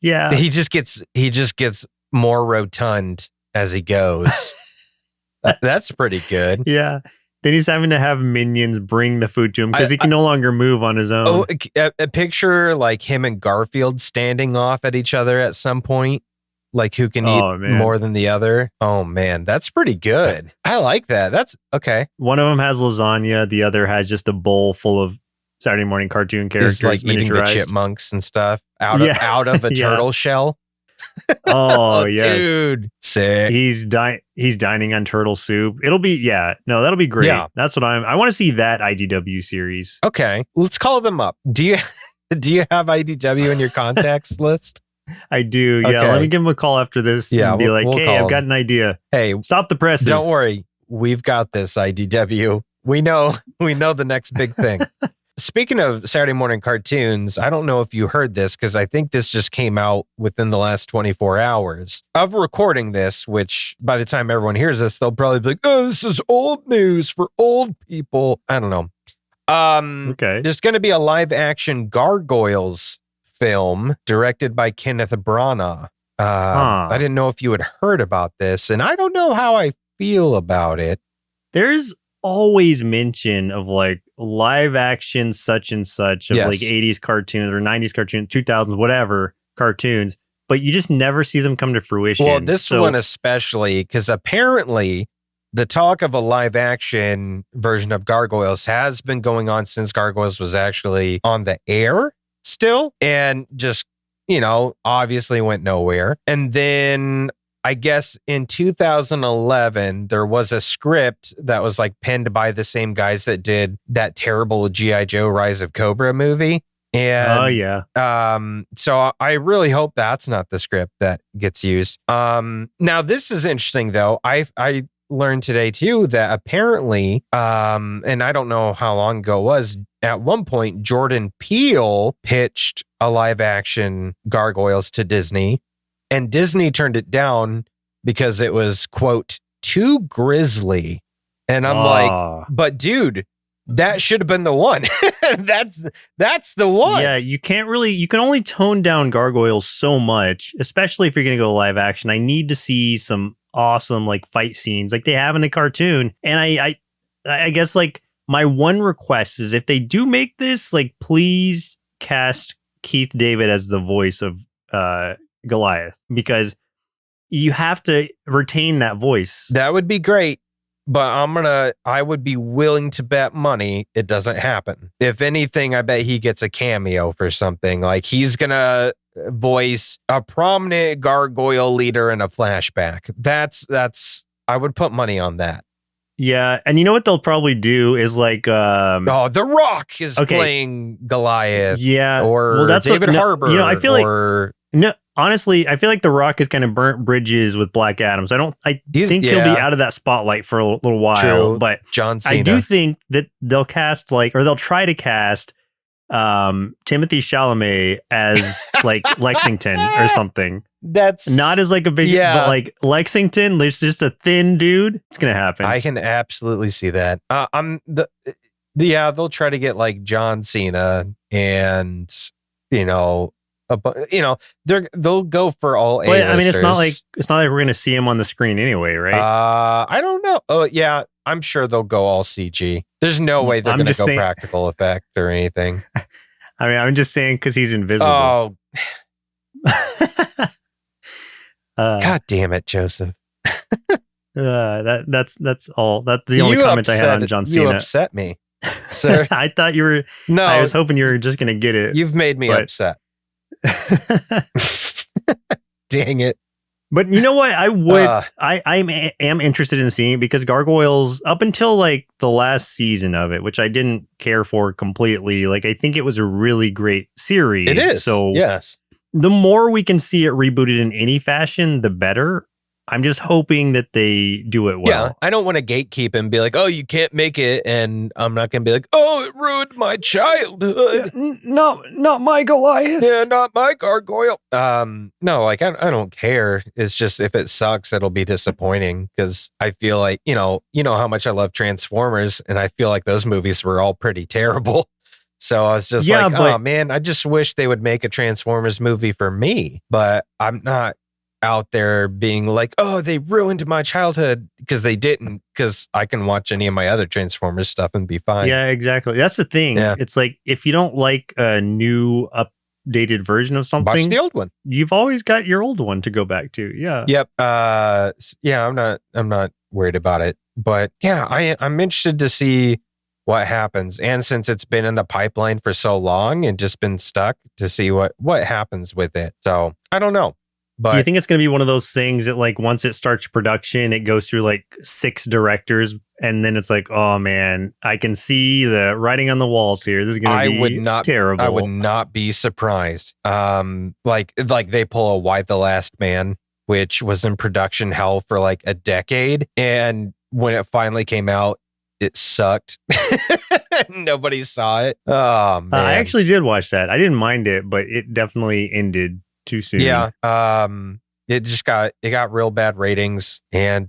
Yeah. He just gets more rotund as he goes. That's pretty good. Yeah. Then he's having to have minions bring the food to him because he can no longer move on his own. Oh, a picture like him and Garfield standing off at each other at some point. Like who can eat more than the other. Oh man, that's pretty good. I like that. That's okay. One of them has lasagna. The other has just a bowl full of Saturday morning cartoon characters. He's like eating the chipmunks and stuff out of a turtle shell. Oh yes, dude, sick. He's dining on turtle soup. It'll be that'll be great. Yeah. That's what I want to see that IDW series. Okay, let's call them up. Do you have IDW in your contacts list? I do. Yeah. Okay. Let me give him a call after this and be like, hey, I've got an idea. Hey, stop the presses. Don't worry. We've got this, IDW. We know the next big thing. Speaking of Saturday morning cartoons, I don't know if you heard this because I think this just came out within the last 24 hours of recording this, which by the time everyone hears this, they'll probably be like, oh, this is old news for old people. I don't know. Okay. There's going to be a live action Gargoyles film directed by Kenneth Branagh. I didn't know if you had heard about this, and I don't know how I feel about it. There's always mention of like live action such and such of like 80s cartoons or 90s cartoons, 2000s, whatever cartoons, but you just never see them come to fruition. Well, this one especially, because apparently the talk of a live action version of Gargoyles has been going on since Gargoyles was actually on the air still, and just, obviously went nowhere. And then I guess in 2011, there was a script that was like penned by the same guys that did that terrible G.I. Joe Rise of Cobra movie. And so I really hope that's not the script that gets used. Now this is interesting though. I learned today too that apparently, and I don't know how long ago it was, at one point Jordan Peele pitched a live action Gargoyles to Disney, and Disney turned it down because it was, quote, too grisly. And I'm like, but dude, that should have been the one. That's the one. Yeah, you can only tone down Gargoyles so much, especially if you're going to go live action. I need to see some awesome like fight scenes like they have in a cartoon. And I guess like my one request is if they do make this, like, please cast Keith David as the voice of Goliath, because you have to retain that voice. That would be great, but I would be willing to bet money it doesn't happen. If anything, I bet he gets a cameo for something. Like he's gonna voice a prominent gargoyle leader in a flashback. That's I would put money on that. Yeah, and you know what they'll probably do is like The Rock is playing Goliath. Yeah, or that's David Harbour. I feel like honestly, I feel like The Rock has kind of burnt bridges with Black Adam. So I think he'll be out of that spotlight for a little while. True. But John Cena. I do think that they'll cast they'll try to cast Timothée Chalamet as like Lexington or something. That's not as like a big, but like Lexington, there's just a thin dude. It's gonna happen. I can absolutely see that. They'll try to get like John Cena, and they'll go for all A-listers. But I mean, it's not like we're gonna see him on the screen anyway, right? I don't know. Oh yeah, I'm sure they'll go all CG. There's no way they're gonna go practical effect or anything. I mean, I'm just saying because he's invisible. Oh. God damn it, Joseph. That's all. That's the only comment I had on John Cena. You upset me, sir. I thought you were. No, I was hoping you were just going to get it. You've made me upset. Dang it. But you know what? I would. I am interested in seeing it because Gargoyles, up until like the last season of it, which I didn't care for completely. Like I think it was a really great series. It is. So yes. The more we can see it rebooted in any fashion, the better. I'm just hoping that they do it well. Yeah, I don't want to gatekeep and be like, oh, you can't make it. And I'm not going to be like, oh, it ruined my childhood. Not my Goliath. Yeah, not my gargoyle. No, like, I don't care. It's just if it sucks, it'll be disappointing because I feel like, you know how much I love Transformers. And I feel like those movies were all pretty terrible. So I was just oh, man, I just wish they would make a Transformers movie for me. But I'm not out there being like, oh, they ruined my childhood, because they didn't, because I can watch any of my other Transformers stuff and be fine. Yeah, exactly. That's the thing. Yeah. It's like, if you don't like a new updated version of something, watch the old one. You've always got your old one to go back to. Yeah. Yep. Yeah, I'm not worried about it. But yeah, I'm interested to see what happens. And since it's been in the pipeline for so long and just been stuck, to see what happens with it. So I don't know. But do you think it's going to be one of those things that like once it starts production, it goes through like 6 directors and then it's like, oh man, I can see the writing on the walls here. This is going to be terrible. I would not be surprised. Like they pull a Y the Last Man, which was in production hell for like a decade. And when it finally came out, it sucked. Nobody saw it. Oh man. I actually did watch that. I didn't mind it, but it definitely ended too soon. Yeah. It got real bad ratings, and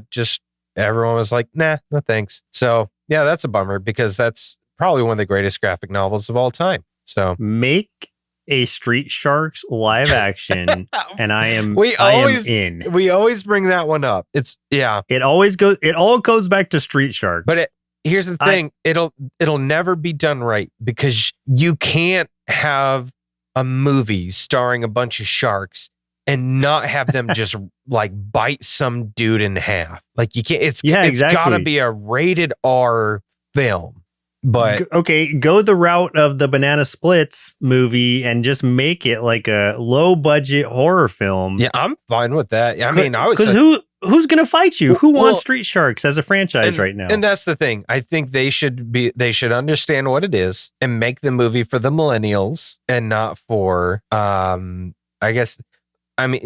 just everyone was like, nah, no thanks. So yeah, that's a bummer, because that's probably one of the greatest graphic novels of all time. So make a Street Sharks live action, and I am in. We always bring that one up. It all goes back to Street Sharks. But here's the thing: it'll never be done right, because you can't have a movie starring a bunch of sharks and not have them just like bite some dude in half. Like, you can't. It's gotta be a rated R film. But go the route of the Banana Splits movie and just make it like a low budget horror film. Yeah, I'm fine with that. I mean, who's gonna fight you? Who wants Street Sharks as a franchise right now? And that's the thing. I think they should understand what it is and make the movie for the millennials and not for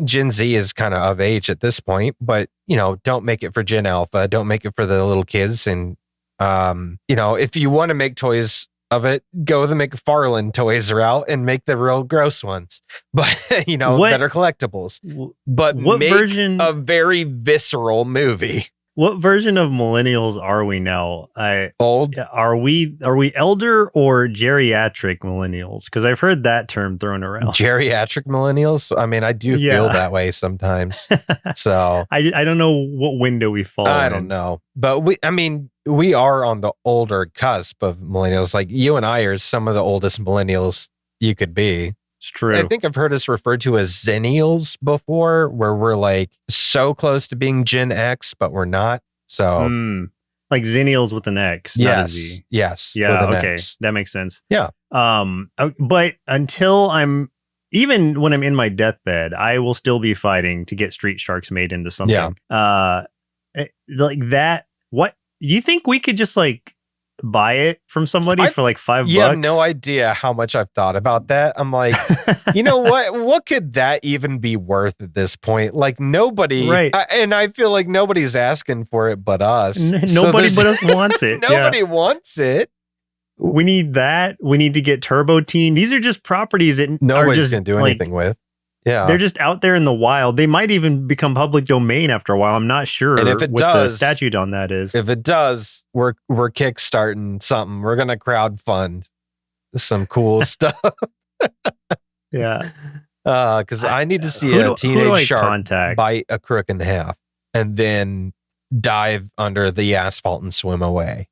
Gen Z is kind of age at this point, but don't make it for Gen Alpha. Don't make it for the little kids. And if you want to make toys of it, go the McFarlane toys route and make the real gross ones, but that are collectibles. But make a very visceral movie. What version of millennials are we now? Old? Are we elder or geriatric millennials? Because I've heard that term thrown around. Geriatric millennials? I mean, I do feel that way sometimes. So I don't know what window we fall in. I don't know. But we are on the older cusp of millennials. Like, you and I are some of the oldest millennials you could be. It's true. I think I've heard us referred to as Zennials before, where we're like so close to being Gen X, but we're not. So like Zennials with an X. Yes. Not a Z. Yes. Yeah. Okay. X. That makes sense. Yeah. But until even when I'm in my deathbed, I will still be fighting to get Street Sharks made into something. Yeah. Like that. What do you think we could just like buy it from somebody for like $5? You have no idea how much I've thought about that. I'm like, you know what could that even be worth at this point? Like, nobody, right? And I feel like nobody's asking for it but us. Nobody but us wants it. Nobody wants it. We need that. We need to get Turbo Teen. These are just properties that nobody's gonna do anything with. Yeah, they're just out there in the wild. They might even become public domain after a while. I'm not sure. And if it does, the statute on that is. If it does, we're kickstarting something. We're gonna crowdfund some cool stuff. Yeah, because I need to see a teenage shark bite a crook in half and then dive under the asphalt and swim away.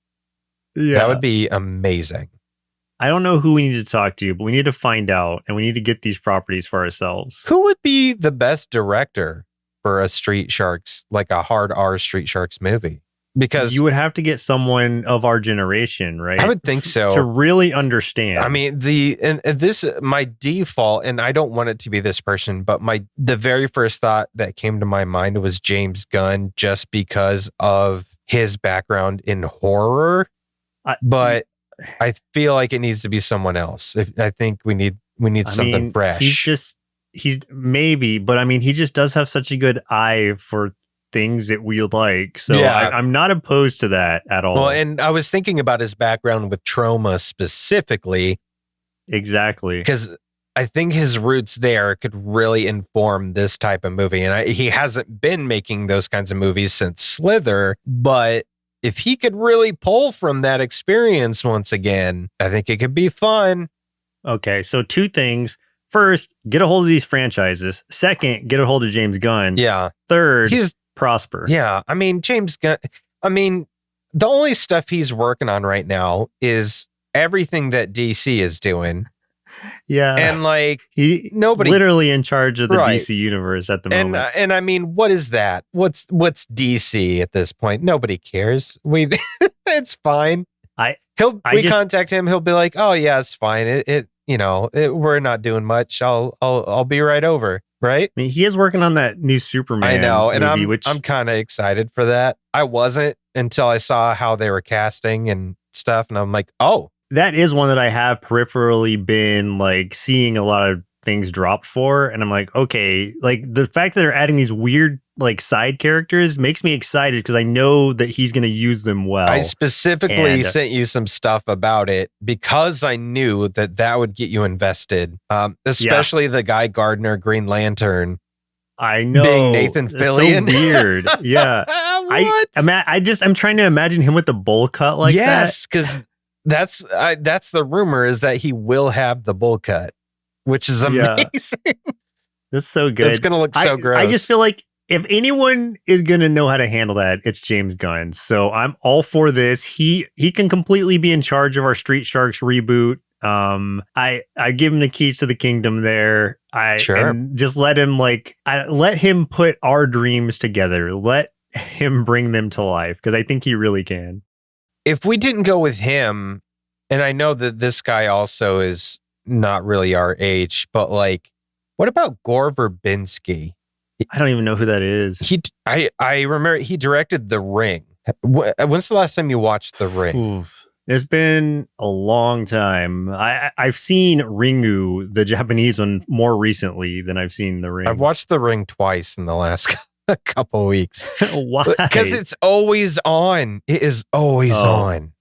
Yeah, that would be amazing. I don't know who we need to talk to, but we need to find out, and we need to get these properties for ourselves. Who would be the best director for a Street Sharks, like a hard R Street Sharks movie? Because you would have to get someone of our generation, right? I would think so. To really understand. I mean, my default, and I don't want it to be this person, but the very first thought that came to my mind was James Gunn, just because of his background in horror. But I feel like it needs to be someone else. I think we need something fresh. He just does have such a good eye for things that we like. So yeah. I'm not opposed to that at all. Well, and I was thinking about his background with trauma specifically. Exactly. Because I think his roots there could really inform this type of movie. And he hasn't been making those kinds of movies since Slither, but if he could really pull from that experience once again, I think it could be fun. Okay, so 2 things. First, get a hold of these franchises. Second, get a hold of James Gunn. Yeah. Third, prosper. Yeah, I mean, James Gunn, the only stuff he's working on right now is everything that DC is doing. Yeah. And like nobody literally in charge of the DC universe at the moment. And I mean, what is that? What's DC at this point? Nobody cares. It's fine. We contact him. He'll be like, "Oh yeah, it's fine. We're not doing much. I'll be right over." Right? I mean, he is working on that new Superman. I know, and movie, I'm kind of excited for that. I wasn't until I saw how they were casting and stuff, and I'm like, oh. That is one that I have peripherally been like seeing a lot of things dropped for. And I'm like, okay, like the fact that they're adding these weird like side characters makes me excited because I know that he's going to use them well. I specifically sent you some stuff about it because I knew that would get you invested. Especially the Guy Gardner Green Lantern. I know. Being Nathan Fillion. So weird. Yeah. I'm trying to imagine him with the bowl cut like that. Yes, because that's the rumor, is that he will have the bowl cut, which is amazing. That's so good. It's gonna look so gross. I just feel like if anyone is gonna know how to handle that, it's James Gunn. So I'm all for this. He can completely be in charge of our Street Sharks reboot. I give him the keys to the kingdom there. And just let him put our dreams together. Let him bring them to life, because I think he really can. If we didn't go with him, and I know that this guy also is not really our age, but like, what about Gore Verbinski? I don't even know who that is. I remember he directed The Ring. When's the last time you watched The Ring? Oof. It's been a long time. I've seen Ringu, the Japanese one, more recently than I've seen The Ring. I've watched The Ring twice in the last couple weeks. Why? Because it's always on. It is always on.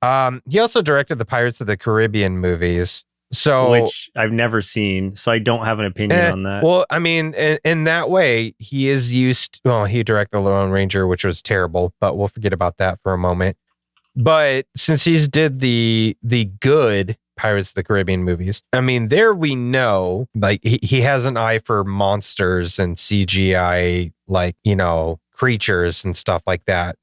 He also directed the Pirates of the Caribbean movies. Which I've never seen, so I don't have an opinion on that. Well, I mean, in that way, he is used. Well, he directed The Lone Ranger, which was terrible, but we'll forget about that for a moment. But since he's did the good Pirates of the Caribbean movies, I mean, there we know, like, he has an eye for monsters and CGI, like, creatures and stuff like that,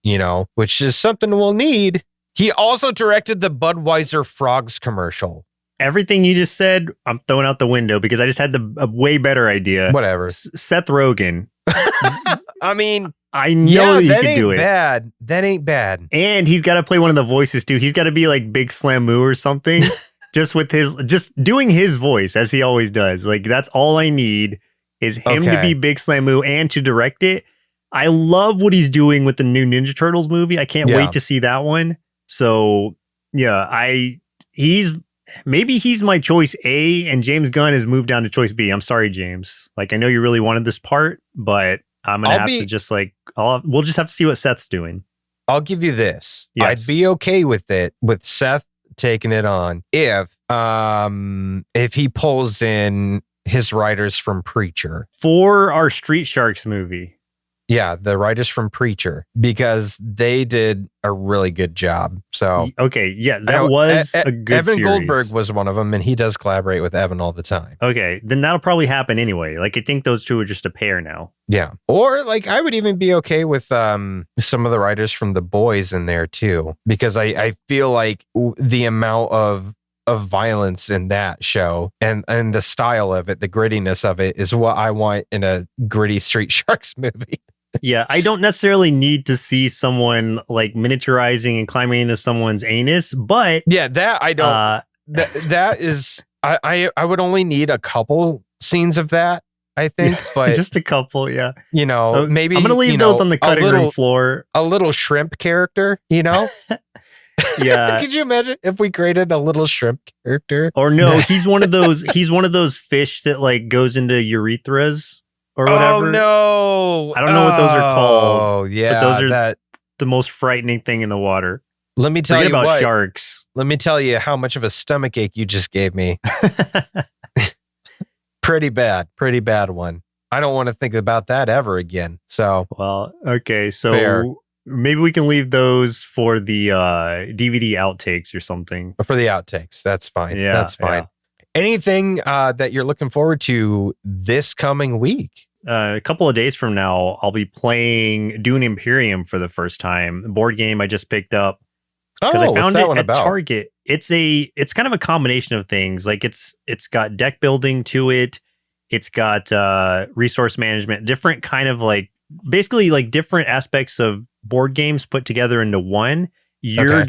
which is something we'll need. He also directed the Budweiser Frogs commercial. Everything you just said, I'm throwing out the window because I just had a way better idea. Whatever. Seth Rogen. I mean, I know that you could do it. That ain't bad. And he's got to play one of the voices too. He's got to be like Big Slamoo or something. just doing his voice as he always does. Like, that's all I need is him to be Big Slamoo and to direct it. I love what he's doing with the new Ninja Turtles movie. I can't wait to see that one. So yeah, maybe he's my choice A, and James Gunn has moved down to choice B. I'm sorry, James. Like, I know you really wanted this part, but I'm going to have to just we'll just have to see what Seth's doing. I'll give you this. Yes. I'd be okay with it, with Seth taking it on, if he pulls in his writers from Preacher. For our Street Sharks movie. Yeah, the writers from Preacher, because they did a really good job. So okay, yeah, that was a good Evan series. Goldberg was one of them, and he does collaborate with Evan all the time. Okay, then that'll probably happen anyway. Like, I think those two are just a pair now. Yeah, or like, I would even be okay with some of the writers from The Boys in there too, because I feel like the amount of violence in that show and the style of it, the grittiness of it, is what I want in a gritty Street Sharks movie. Yeah, I don't necessarily need to see someone like miniaturizing and climbing into someone's anus, but yeah, that I don't. That is, I would only need a couple scenes of that, I think, but just a couple, yeah. Maybe I'm gonna leave those on the cutting room floor. A little shrimp character, Yeah. Could you imagine if we created a little shrimp character? Or no, he's one of those fish that like goes into urethras or whatever. Oh no. I don't know what those are called. Oh yeah. But those are the most frightening thing in the water. Let me tell you about sharks. Let me tell you how much of a stomach ache you just gave me. Pretty bad one. I don't want to think about that ever again. So, well, okay. So fair. Maybe we can leave those for the DVD outtakes or something. For the outtakes. That's fine. Yeah, that's fine. Yeah. Anything that you're looking forward to this coming week? A couple of days from now, I'll be playing Dune Imperium for the first time. The board game I just picked up because I found it at Target. It's kind of a combination of things. Like, it's got deck building to it. It's got resource management, different kind of like, basically like different aspects of board games put together into one. You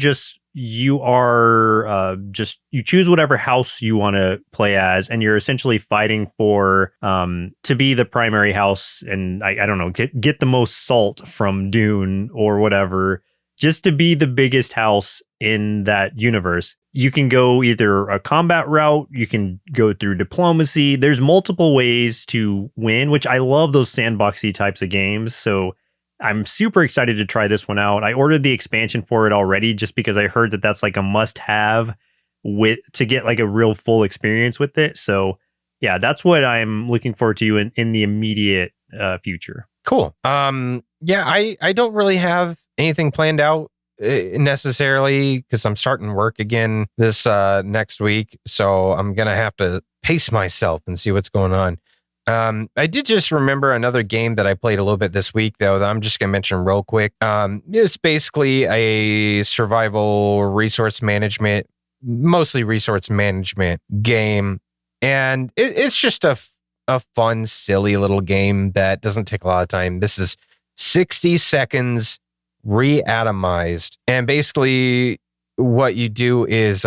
choose whatever house you want to play as, and you're essentially fighting for to be the primary house, and I don't know, get the most salt from Dune or whatever, just to be the biggest house in that universe. You can go either a combat route, you can go through diplomacy. There's multiple ways to win, which I love those sandboxy types of games. So I'm super excited to try this one out. I ordered the expansion for it already just because I heard that that's like a must-have to get like a real full experience with it. So yeah, that's what I'm looking forward to in the immediate future. Cool. Yeah, I don't really have anything planned out necessarily because I'm starting work again this next week. So I'm going to have to pace myself and see what's going on. I did just remember another game that I played a little bit this week, though, that I'm just going to mention real quick. It's basically a survival resource management, mostly resource management game. And it's just a fun, silly little game that doesn't take a lot of time. This is 60 Seconds Reatomized. And basically what you do is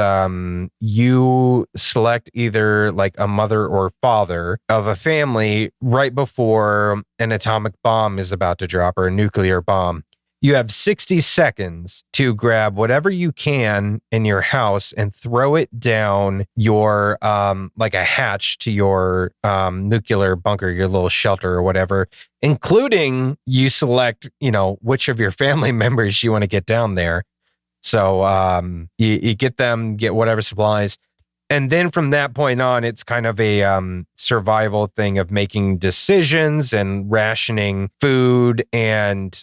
you select either like a mother or father of a family right before an atomic bomb is about to drop or a nuclear bomb. You have 60 seconds to grab whatever you can in your house and throw it down your like a hatch to your nuclear bunker, your little shelter or whatever, including you select, which of your family members you want to get down there. So you get them, get whatever supplies. And then from that point on, it's kind of a survival thing of making decisions and rationing food and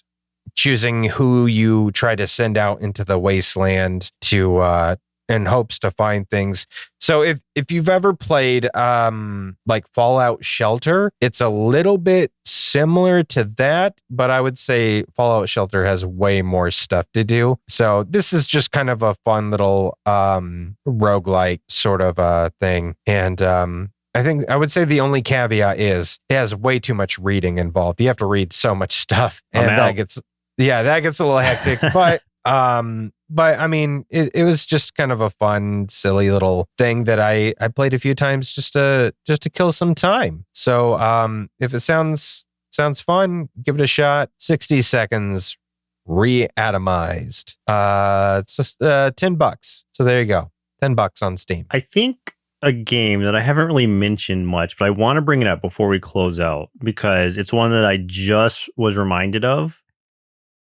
choosing who you try to send out into the wasteland to in hopes to find things. So if you've ever played like Fallout Shelter, it's a little bit similar to that, but I would say Fallout Shelter has way more stuff to do. So this is just kind of a fun little roguelike sort of thing. And I think I would say the only caveat is it has way too much reading involved. You have to read so much stuff, and that gets a little hectic. But I mean, it was just kind of a fun, silly little thing that I played a few times just to kill some time. So if it sounds fun, give it a shot. 60 Seconds Reatomized. It's just $10. So there you go, $10 on Steam. I think a game that I haven't really mentioned much, but I want to bring it up before we close out because it's one that I just was reminded of.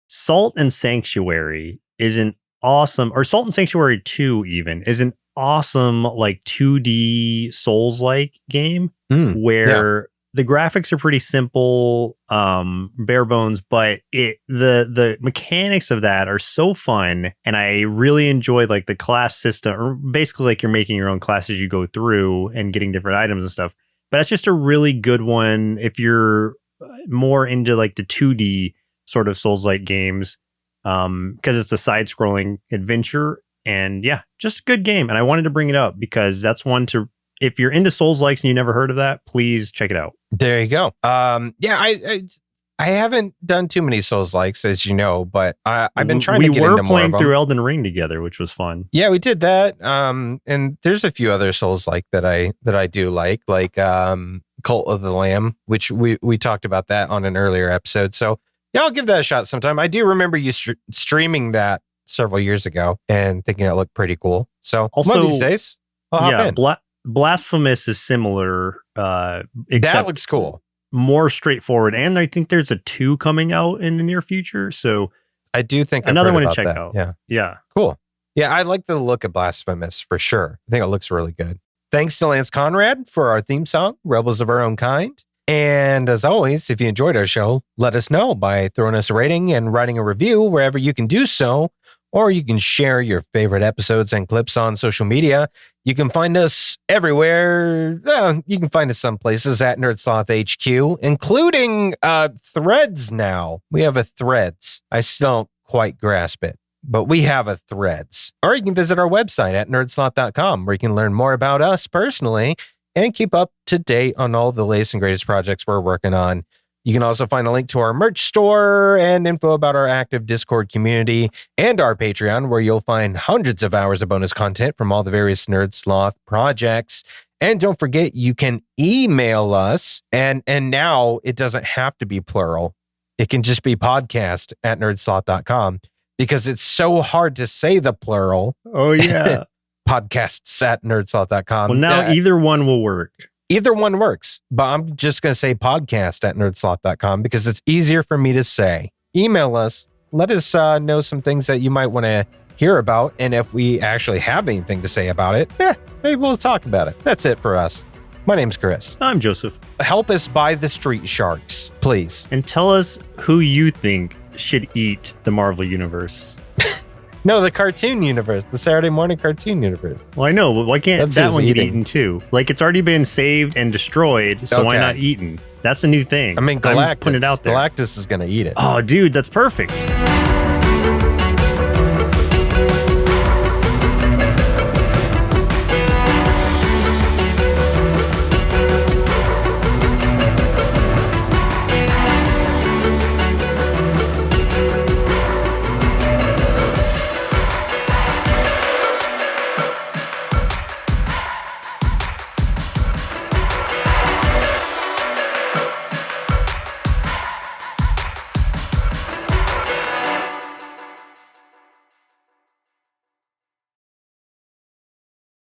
Salt and Sanctuary is an awesome, or Salt and Sanctuary 2 even, is an awesome like 2D Souls-like game where the graphics are pretty simple, bare bones, but the mechanics of that are so fun, and I really enjoyed like the class system, or basically like you're making your own class as you go through and getting different items and stuff. But that's just a really good one if you're more into like the 2D sort of Souls-like games, because it's a side-scrolling adventure, and yeah, just a good game. And I wanted to bring it up because that's one to, if you're into Souls-likes and you never heard of that, please check it out. There you go. I haven't done too many Souls-likes, as you know, but I've been trying to get into more of them. We were playing through Elden Ring together, which was fun. Yeah, we did that. And there's a few other Souls-like that I do like Cult of the Lamb, which we talked about that on an earlier episode. So yeah, I'll give that a shot sometime. I do remember you streaming that several years ago and thinking it looked pretty cool. So also, one of these days, I'll hop in. Blasphemous is similar. That looks cool. More straightforward. And I think there's a 2 coming out in the near future. So I do think another one to check out. Yeah. Yeah. Cool. Yeah, I like the look of Blasphemous for sure. I think it looks really good. Thanks to Lance Conrad for our theme song, Rebels of Our Own Kind. And as always, if you enjoyed our show, let us know by throwing us a rating and writing a review wherever you can do so, or you can share your favorite episodes and clips on social media. You can find us everywhere. You can find us some places at NerdSloth HQ, including Threads now. We have a Threads. I still don't quite grasp it, but we have a Threads. Or you can visit our website at NerdSloth.com, where you can learn more about us personally and keep up to date on all the latest and greatest projects we're working on. You can also find a link to our merch store and info about our active Discord community and our Patreon, where you'll find hundreds of hours of bonus content from all the various NerdSloth projects. And don't forget, you can email us, and now it doesn't have to be plural. It can just be podcast@nerdsloth.com, because it's so hard to say the plural. Oh, yeah. podcasts@nerdsloth.com. Well, now either one will work. Either one works, but I'm just going to say podcast@nerdsloth.com because it's easier for me to say. Email us. Let us know some things that you might want to hear about. And if we actually have anything to say about it, maybe we'll talk about it. That's it for us. My name's Chris. I'm Joseph. Help us buy the Street Sharks, please. And tell us who you think should eat the Marvel Universe. No, the cartoon universe, the Saturday morning cartoon universe. Well, I know, but why can't That's that who's one get eating. eaten too? Like, it's already been saved and destroyed, so why Okay. not eaten? That's a new thing. I mean, I'm putting it Galactus. out there. Galactus is going to eat it. Oh, dude, that's perfect.